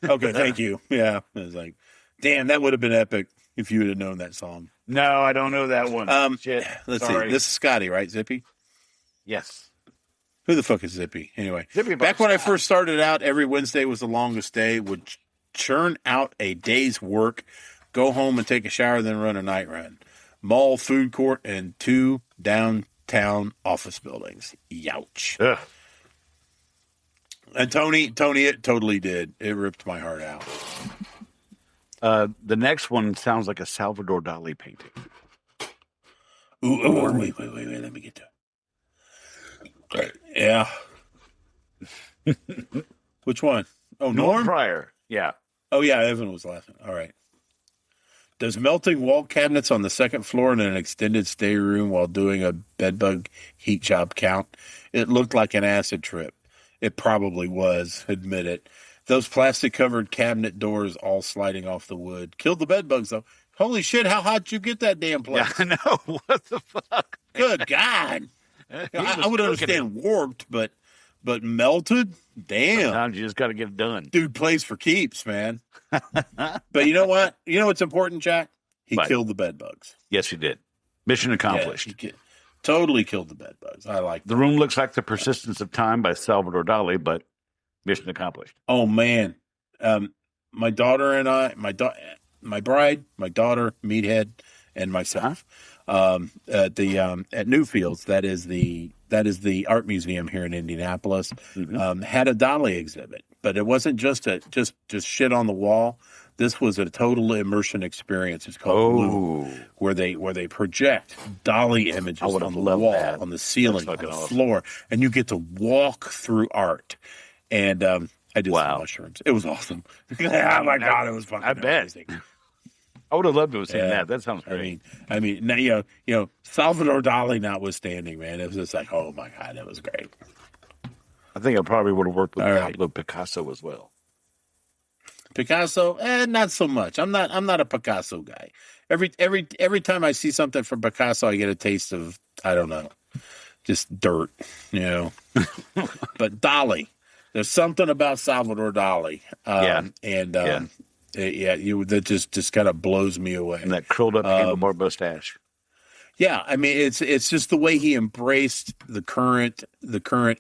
Okay, thank you. Yeah, it was like, damn, that would have been epic if you would have known that song. No, I don't know that one. Shit. Let's Sorry. see. This is Scotty, right? Zippy? Yes. Who the fuck is Zippy? Anyway, Zippy back when I first started out, every Wednesday was the longest day. Would churn out a day's work, go home and take a shower, then run a night run. Mall, food court, and 2 downtown office buildings. Youch. Ugh. And Tony, it totally did. It ripped my heart out. The next one sounds like a Salvador Dali painting. Ooh, wait. Let me get to it. Yeah. Which one? Oh, Norm? Pryor. Yeah. Oh, yeah, Evan was laughing. All right. Does melting wall cabinets on the second floor in an extended stay room while doing a bedbug heat job count? It looked like an acid trip. It probably was, admit it. Those plastic covered cabinet doors all sliding off the wood. Killed the bed bugs though. Holy shit, how hot did you get that damn place? Yeah, I know. What the fuck? Good God. I would understand warped, but melted? Damn. Sometimes you just got to get it done. Dude plays for keeps, man. But you know what? You know what's important, Jack? He What? killed the bed bugs. Yes, you did. Mission accomplished. Yeah, totally killed the bed bugs. I like that. The Room looks like The Persistence of Time by Salvador Dali, but mission accomplished. Oh man, my daughter and I, my bride, my daughter, Meathead, and myself, at Newfields. That is the art museum here in Indianapolis. Had a Dali exhibit, but it wasn't just shit on the wall. This was a total immersion experience. It's called Loom, where they project Dali images on the wall, on the ceiling, on the floor, and you get to walk through art. And I did some mushrooms. It was awesome. Oh my God, it was fucking amazing. I would have loved to have seen that. That sounds great. I mean, now, you know, Salvador Dali notwithstanding, man, it was just like, oh my God, that was great. I think I probably would have worked with Pablo Picasso as well. Picasso, not so much. I'm not a Picasso guy. Every time I see something from Picasso, I get a taste of, I don't know, just dirt, you know. But Dali, there's something about Salvador Dali, that just kind of blows me away. And that curled up handlebar mustache. Yeah, I mean it's just the way he embraced the current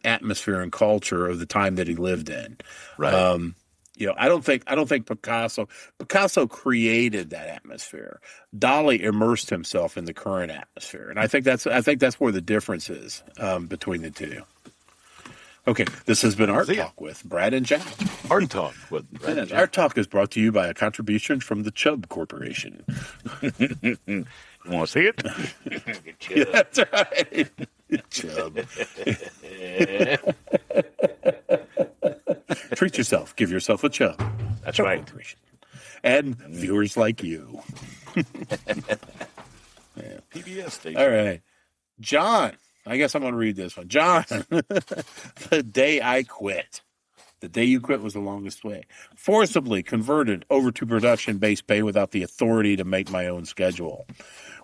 atmosphere and culture of the time that he lived in. Right. You know, I don't think Picasso created that atmosphere. Dali immersed himself in the current atmosphere, and I think that's where the difference is between the two. Okay, this has been Art Talk with Brad and Jack. Art Talk with Brad and Jack. Art Talk is brought to you by a contribution from the Chubb Corporation. You want to see it? Yeah, that's right. Chubb. Treat yourself. Give yourself a Chubb. That's right. And viewers like you. PBS station. All right. John. I guess I'm going to read this one. John. The day I quit. The day you quit was the longest way. Forcibly converted over to production-based pay without the authority to make my own schedule.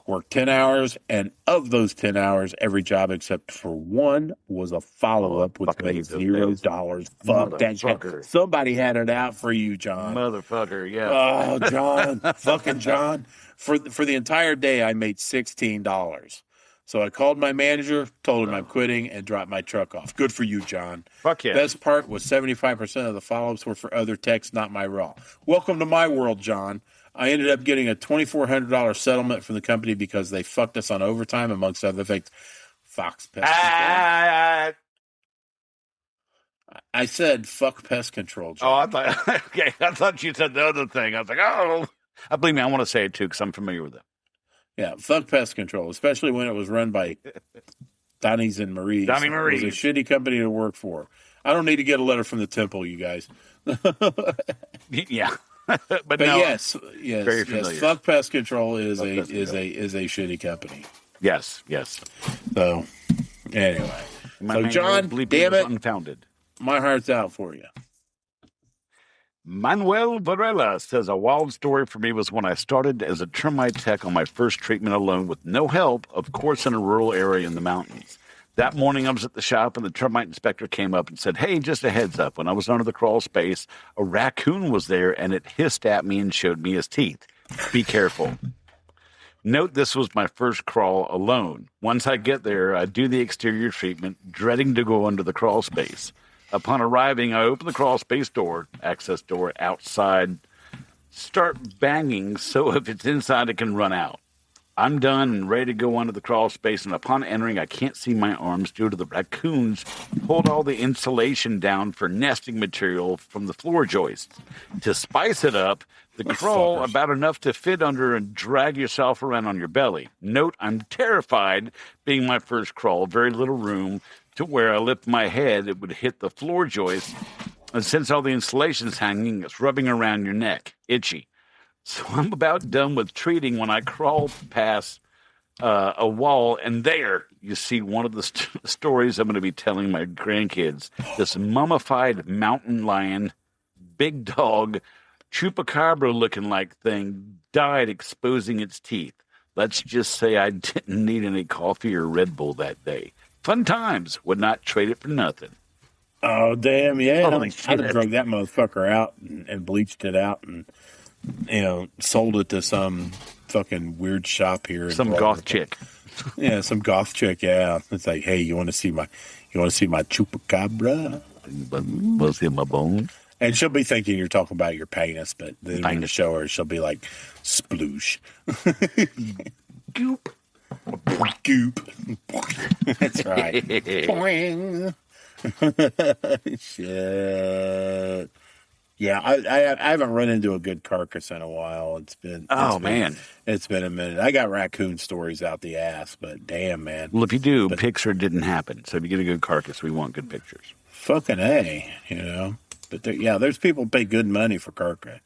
Worked 10 hours, and of those 10 hours, every job except for one was a follow-up with $0. Fuck that shit. Somebody had it out for you, John. Motherfucker, yeah. Oh, John. Fucking John. For the entire day, I made $16. So I called my manager, told him I'm quitting, and dropped my truck off. Good for you, John. Fuck yeah. Best part was 75% of the follow-ups were for other techs, not my raw. Welcome to my world, John. I ended up getting a $2,400 settlement from the company because they fucked us on overtime, amongst other things. Fox Pest Control. I said fuck pest control, John. Oh, I thought you said the other thing. I was like, oh. Believe me, I want to say it too because I'm familiar with it. Yeah, fuck pest control, especially when it was run by Donnie's and Marie's. Donnie Marie's. It was a shitty company to work for. I don't need to get a letter from the temple, you guys. Yeah. but no, yes, very familiar. fuck pest control is a shitty company. Yes. So anyway, My John, damn it, unfounded. My heart's out for you. Manuel Varela says a wild story for me was when I started as a termite tech on my first treatment alone with no help, of course, in a rural area in the mountains. That morning I was at the shop and the termite inspector came up and said, hey, just a heads up. When I was under the crawl space, a raccoon was there and it hissed at me and showed me his teeth. Be careful. Note this was my first crawl alone. Once I get there, I do the exterior treatment, dreading to go under the crawl space. Upon arriving, I open the crawl space door, access door outside, start banging so if it's inside, it can run out. I'm done and ready to go under the crawl space, and upon entering, I can't see my arms due to the raccoons pulled all the insulation down for nesting material from the floor joists. To spice it up, the crawl about enough to fit under and drag yourself around on your belly. Note, I'm terrified, being my first crawl, very little room to where I lift my head, it would hit the floor joist. And since all the insulation's hanging, it's rubbing around your neck. Itchy. So I'm about done with treating when I crawl past a wall, and there you see one of the stories I'm going to be telling my grandkids. This mummified mountain lion big dog, chupacabra-looking like thing died exposing its teeth. Let's just say I didn't need any coffee or Red Bull that day. Fun times. Would not trade it for nothing. Oh, damn, yeah. Holy I'd shit. have drug that motherfucker out and bleached it out and, sold it to some fucking weird shop here. Some goth chick. Yeah, some goth chick, yeah. It's like, hey, you want to see my chupacabra? Was in my bone. And she'll be thinking you're talking about your penis, but then when you Penis. show her, she'll be like, sploosh. Goop. Goop. That's right. Boing. Shit. Yeah, I haven't run into a good carcass in a while. It's been a minute. I got raccoon stories out the ass, but damn, man. Well, if you do, picture didn't happen. So if you get a good carcass, we want good pictures. Fucking A, But there's people pay good money for carcass.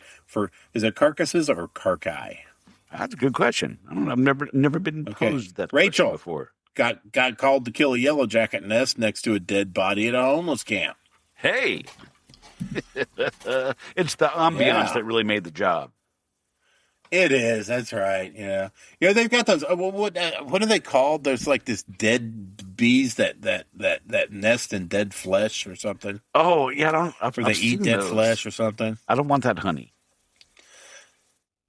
Is it carcasses or carcai? That's a good question. I don't know. I've never been posed that Rachel question before. Got called to kill a yellow jacket nest next to a dead body at a homeless camp. Hey, it's the ambiance that really made the job. It is. That's right. Yeah. They've got those. What are they called? There's like this dead bees that nest in dead flesh or something. Oh yeah, or they eat dead flesh or something. I don't want that honey.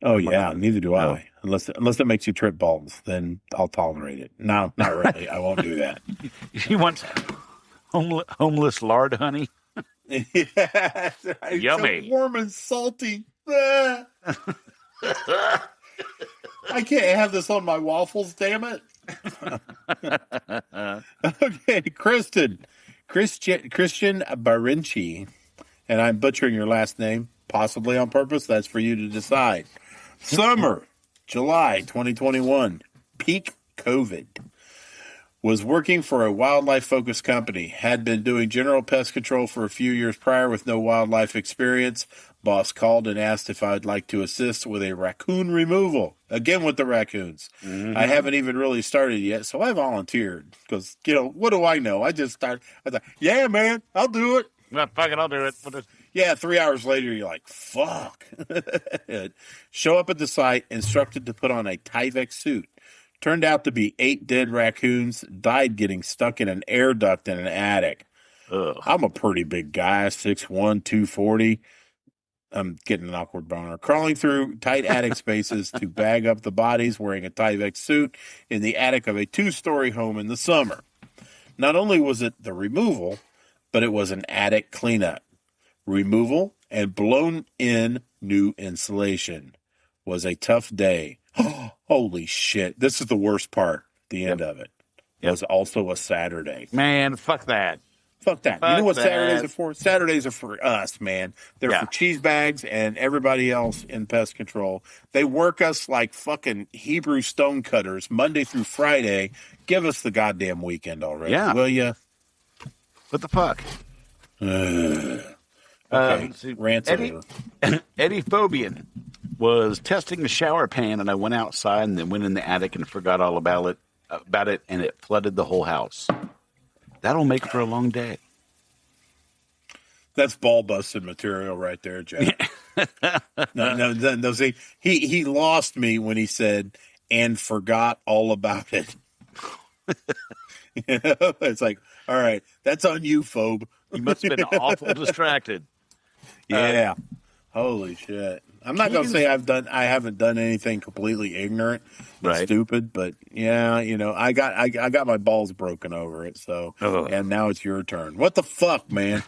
Oh yeah, neither do I. Unless it makes you trip balls, then I'll tolerate it. No, not really. I won't do that. You want homeless lard honey? Yeah, yummy, so warm and salty. I can't have this on my waffles. Damn it. Okay, Christian Barinci, and I'm butchering your last name, possibly on purpose. That's for you to decide. Summer, July 2021, peak COVID. Was working for a wildlife-focused company. Had been doing general pest control for a few years prior with no wildlife experience. Boss called and asked if I'd like to assist with a raccoon removal. Again with the raccoons. Mm-hmm. I haven't even really started yet, so I volunteered. Because, what do I know? I just started. I thought, yeah, man, I'll do it. Well, fuck it, I'll do it. Yeah, 3 hours later, you're like, fuck. Show up at the site, instructed to put on a Tyvek suit. Turned out to be 8 dead raccoons, died getting stuck in an air duct in an attic. Ugh. I'm a pretty big guy, 6'1", 240. I'm getting an awkward boner. Crawling through tight attic spaces to bag up the bodies, wearing a Tyvek suit in the attic of a 2-story home in the summer. Not only was it the removal, but it was an attic cleanup. Removal and blown-in new insulation was a tough day. Holy shit. This is the worst part. The end of it. It was also a Saturday. Man, fuck that. Fuck that. You know what Saturdays are for? Saturdays are for us, man. They're for cheese bags and everybody else in pest control. They work us like fucking Hebrew stonecutters Monday through Friday. Give us the goddamn weekend already, will you? What the fuck? Okay, rants over. Eddie Phobian was testing the shower pan, and I went outside and then went in the attic and forgot all about it, and it flooded the whole house. That'll make for a long day. That's ball busted material right there, Jack. No. See, he lost me when he said and forgot all about it. It's like, all right, that's on you, phobe. You must have been awful distracted. Yeah. Holy shit. I'm not going to say I haven't done anything completely ignorant and stupid, but yeah, I got my balls broken over it. So, and now it's your turn. What the fuck, man?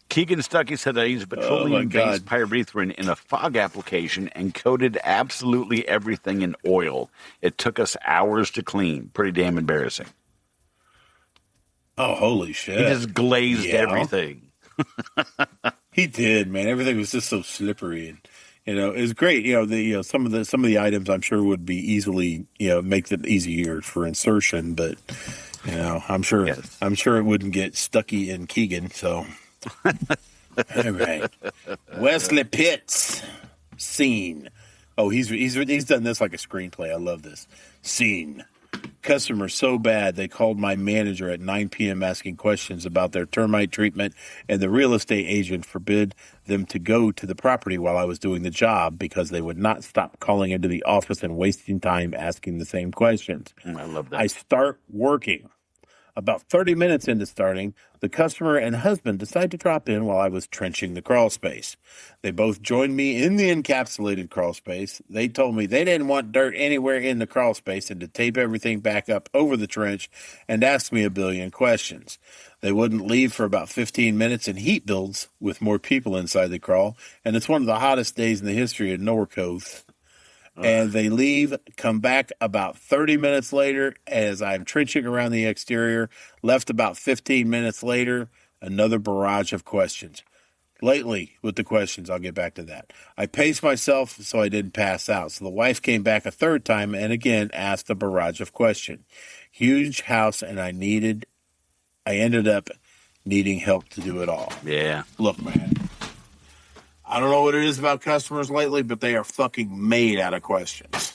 Keegan Stuckey said I used petroleum-based pyrethrin in a fog application and coated absolutely everything in oil. It took us hours to clean. Pretty damn embarrassing. Oh, holy shit. He just glazed everything. He did, man. Everything was just so slippery, and it was great. Some of the items I'm sure would be easily, make it easier for insertion, but I'm sure it wouldn't get stucky in Keegan. So, all right, Wesley Pitts scene. Oh, he's done this like a screenplay. I love this scene. Customer so bad they called my manager at 9 p.m. asking questions about their termite treatment, and the real estate agent forbid them to go to the property while I was doing the job because they would not stop calling into the office and wasting time asking the same questions. I love that. I start working. About 30 minutes into starting, the customer and husband decide to drop in while I was trenching the crawl space. They both joined me in the encapsulated crawl space. They told me they didn't want dirt anywhere in the crawl space and to tape everything back up over the trench and asked me a billion questions. They wouldn't leave for about 15 minutes in heat builds with more people inside the crawl, and it's one of the hottest days in the history of Norcoast. And they leave, come back about 30 minutes later as I'm trenching around the exterior. Left about 15 minutes later, another barrage of questions. Lately, with the questions, I'll get back to that. I paced myself so I didn't pass out. So the wife came back a third time and again asked a barrage of questions. Huge house, and I ended up needing help to do it all. Yeah. Look, man. I don't know what it is about customers lately, but they are fucking made out of questions.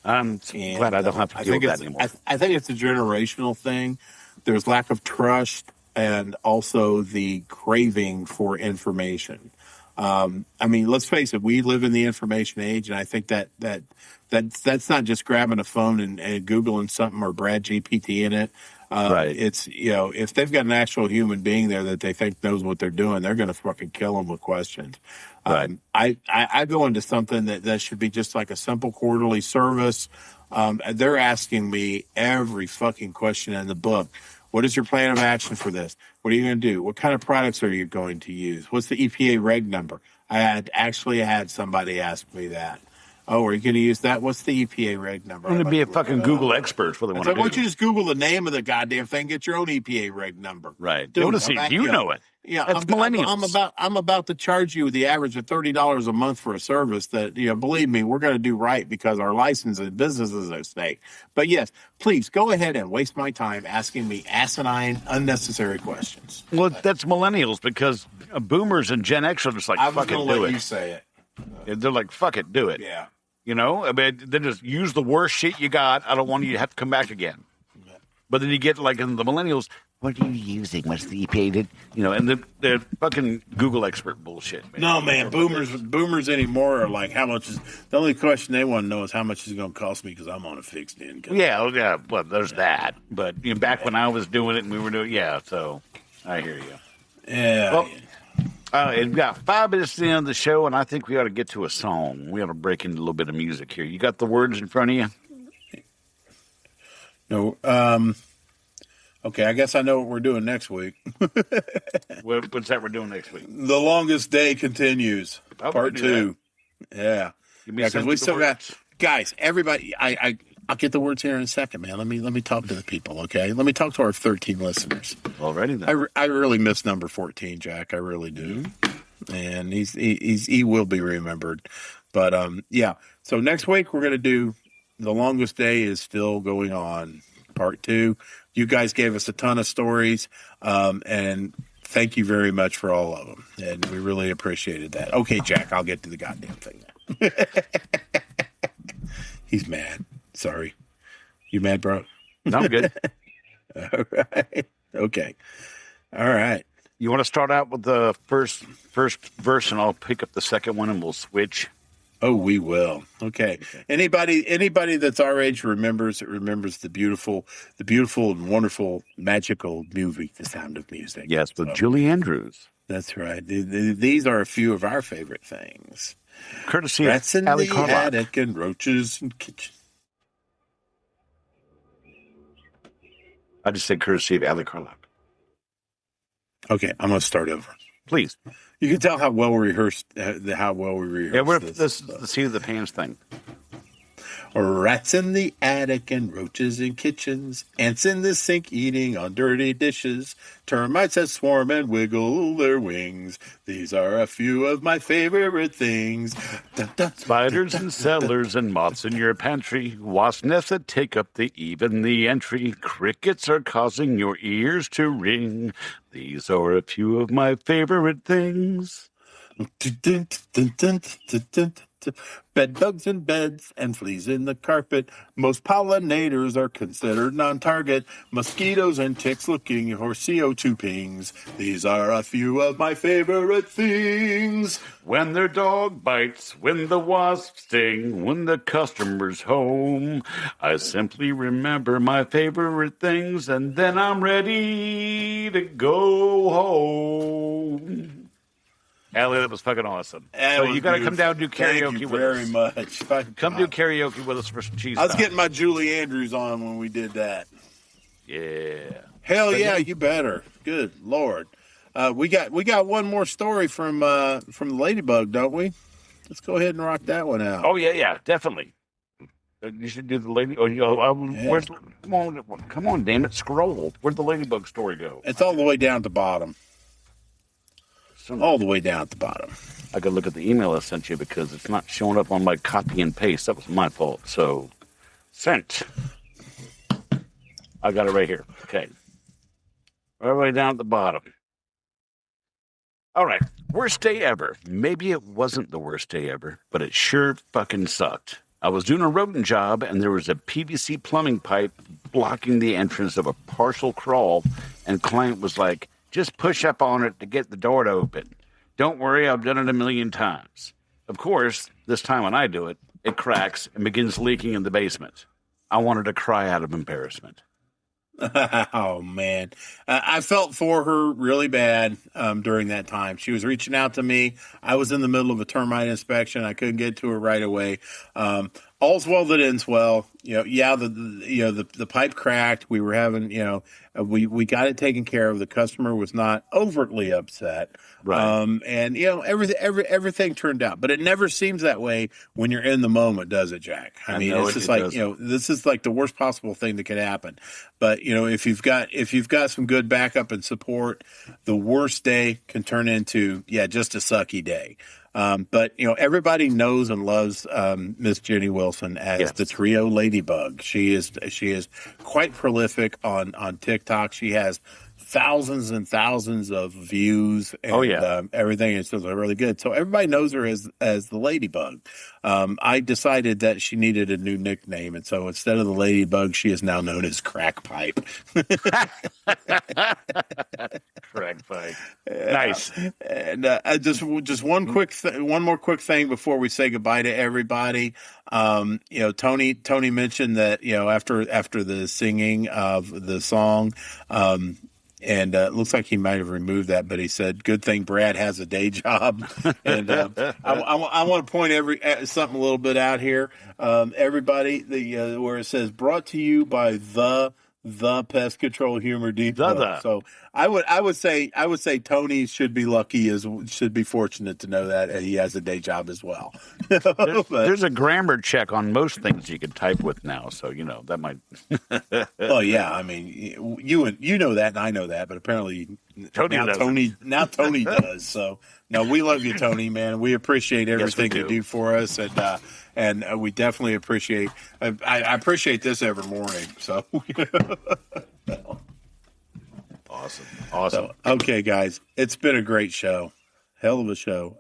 I'm glad I don't have to deal with that anymore. I think it's a generational thing. There's lack of trust and also the craving for information. I mean, let's face it, we live in the information age, and I think that's not just grabbing a phone and Googling something or Brad GPT in it. Right. It's, if they've got an actual human being there that they think knows what they're doing, they're going to fucking kill them with questions. Right. I go into something that should be just like a simple quarterly service. They're asking me every fucking question in the book. What is your plan of action for this? What are you going to do? What kind of products are you going to use? What's the EPA reg number? I had somebody ask me that. Oh, are you going to use that? What's the EPA reg number? I'm going to be a fucking Google expert for the one. Why don't you just Google the name of the goddamn thing, get your own EPA reg number? Right. Dude, I want to see if you know it. Yeah, that's millennials. I'm about to charge you the average of $30 a month for a service that, believe me, we're going to do right because our license and business is at stake. But yes, please go ahead and waste my time asking me asinine, unnecessary questions. Well, that's millennials because boomers and Gen X are just like, fuck it, do let it. you say it. They're like, fuck it, do it. Yeah. I mean, then just use the worst shit you got. I don't want you to have to come back again. Yeah. But then you get like in the millennials, what are you using? What's the EPA? And they're fucking Google expert bullshit. Man. No, man, boomers anymore are like, how much is the only question they want to know is how much is it going to cost me because I'm on a fixed income. Yeah. Well, there's that. But back when I was doing it and we were doing, so I hear you. Yeah. Well, we've got 5 minutes to the end of the show, and I think we ought to get to a song. We ought to break into a little bit of music here. You got the words in front of you? No. Okay, I guess I know what we're doing next week. What's that we're doing next week? The Longest Day continues, part 2. Yeah. Because we still got guys. Everybody, I'll get the words here in a second, man. Let me talk to the people, okay? Let me talk to our 13 listeners. Alrighty then. I really miss number 14, Jack. I really do, and he will be remembered. But yeah. So next week we're gonna do The Longest Day is still going on, part 2. You guys gave us a ton of stories, and thank you very much for all of them, and we really appreciated that. Okay, Jack, I'll get to the goddamn thing now. He's mad. Sorry. You mad, bro? No, I'm good. All right. Okay. All right. You want to start out with the first verse, and I'll pick up the second one, and we'll switch. Oh, we will. Okay. Anybody that's our age remembers the beautiful and wonderful, magical movie, The Sound of Music. Yes, with Julie Andrews. That's right. These are a few of our favorite things. Courtesy Rats of in Ali the Carlock. attic and roaches in kitchen. I just said courtesy of Ali Carlock. Okay, I'm going to start over. Please. You can tell how well we rehearsed. Yeah, we're this is the seat of the pants thing. Rats in the attic and roaches in kitchens, ants in the sink eating on dirty dishes, termites that swarm and wiggle their wings. These are a few of my favorite things. Spiders in cellars and moths in your pantry, wasp nests that take up the entry, crickets are causing your ears to ring. These are a few of my favorite things. Bed bugs in beds and fleas in the carpet. Most pollinators are considered non-target. Mosquitoes and ticks looking for CO2 pings. These are a few of my favorite things. When their dog bites, when the wasps sting, when the customer's home, I simply remember my favorite things, and then I'm ready to go home. Allie, that was fucking awesome. So you got to come down and do karaoke Thank you with very us. much. Come do karaoke with us for some cheese. I was getting my Julie Andrews on when we did that. Yeah. Hell yeah, you better. Good Lord. We got one more story from the Ladybug, don't we? Let's go ahead and rock that one out. Oh yeah, definitely. You should do the lady. Where's? Come on, damn it! Scroll. Where'd the Ladybug story go? It's all the way down at the bottom. All the way down at the bottom. I could look at the email I sent you because it's not showing up on my copy and paste. That was my fault. So, sent. I got it right here. Okay. All the way down at the bottom. All right. Worst day ever. Maybe it wasn't the worst day ever, but it sure fucking sucked. I was doing a rodent job, and there was a PVC plumbing pipe blocking the entrance of a partial crawl, and client was like, just push up on it to get the door to open. Don't worry, I've done it a million times. Of course, this time when I do it, it cracks and begins leaking in the basement. I wanted to cry out of embarrassment. Oh, man. I felt for her really bad during that time. She was reaching out to me. I was in the middle of a termite inspection. I couldn't get to her right away. All's well that ends well. The pipe cracked. We were having, we got it taken care of. The customer was not overtly upset. Right. And everything turned out, but it never seems that way when you're in the moment, does it, Jack? I mean, it's just like, this is like the worst possible thing that could happen. But, if you've got some good backup and support, the worst day can turn into, just a sucky day. But everybody knows and loves Miss Jenny Wilson as the Trio Ladybug. She is quite prolific on TikTok. She has thousands and thousands of views and everything is really good. So everybody knows her as the Ladybug. I decided that she needed a new nickname, and so instead of the Ladybug, she is now known as Crack Pipe. Crack Pipe. Nice. And just one more quick thing before we say goodbye to everybody. Tony mentioned that after the singing of the song. And it looks like he might have removed that, but he said, "Good thing Brad has a day job." And I want to point something a little bit out here. Everybody, where it says "Brought to you by the Pest Control Humor Depot." So I would say Tony should be fortunate to know that he has a day job as well. There's a grammar check on most things you can type with now, so that might. Oh yeah, I mean you know that and I know that, but apparently Tony does. So no, we love you, Tony, man. We appreciate everything you do for us, and we definitely appreciate. I appreciate this every morning. So. Awesome. So, okay, guys, it's been a great show, hell of a show,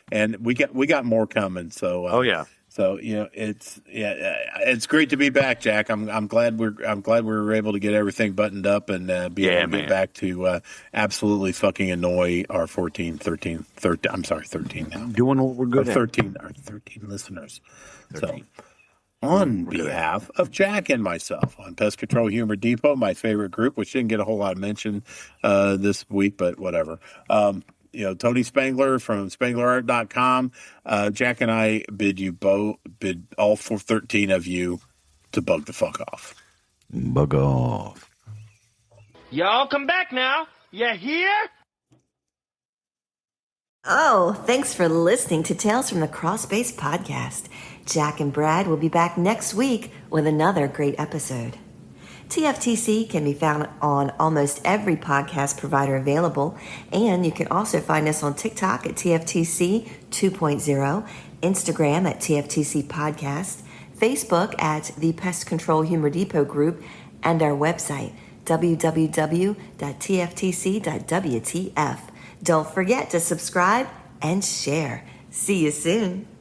and we got more coming. So, So it's great to be back, Jack. I'm glad we were able to get everything buttoned up and be able to get back to absolutely fucking annoy our 13 now. Doing what we're good at. 13 listeners. 13. So, on behalf of Jack and myself on Pest Control Humor Depot, my favorite group, which didn't get a whole lot of mention this week, but whatever. Tony Spangler from SpanglerArt.com. Jack and I bid all 13 of you to bug the fuck off. Bug off. Y'all come back now. You hear? Oh, thanks for listening to Tales from the Crawlspace podcast. Jack and Brad will be back next week with another great episode. TFTC can be found on almost every podcast provider available, and you can also find us on TikTok at TFTC 2.0, Instagram at TFTC Podcast, Facebook at the Pest Control Humor Depot Group, and our website, www.tftc.wtf. Don't forget to subscribe and share. See you soon.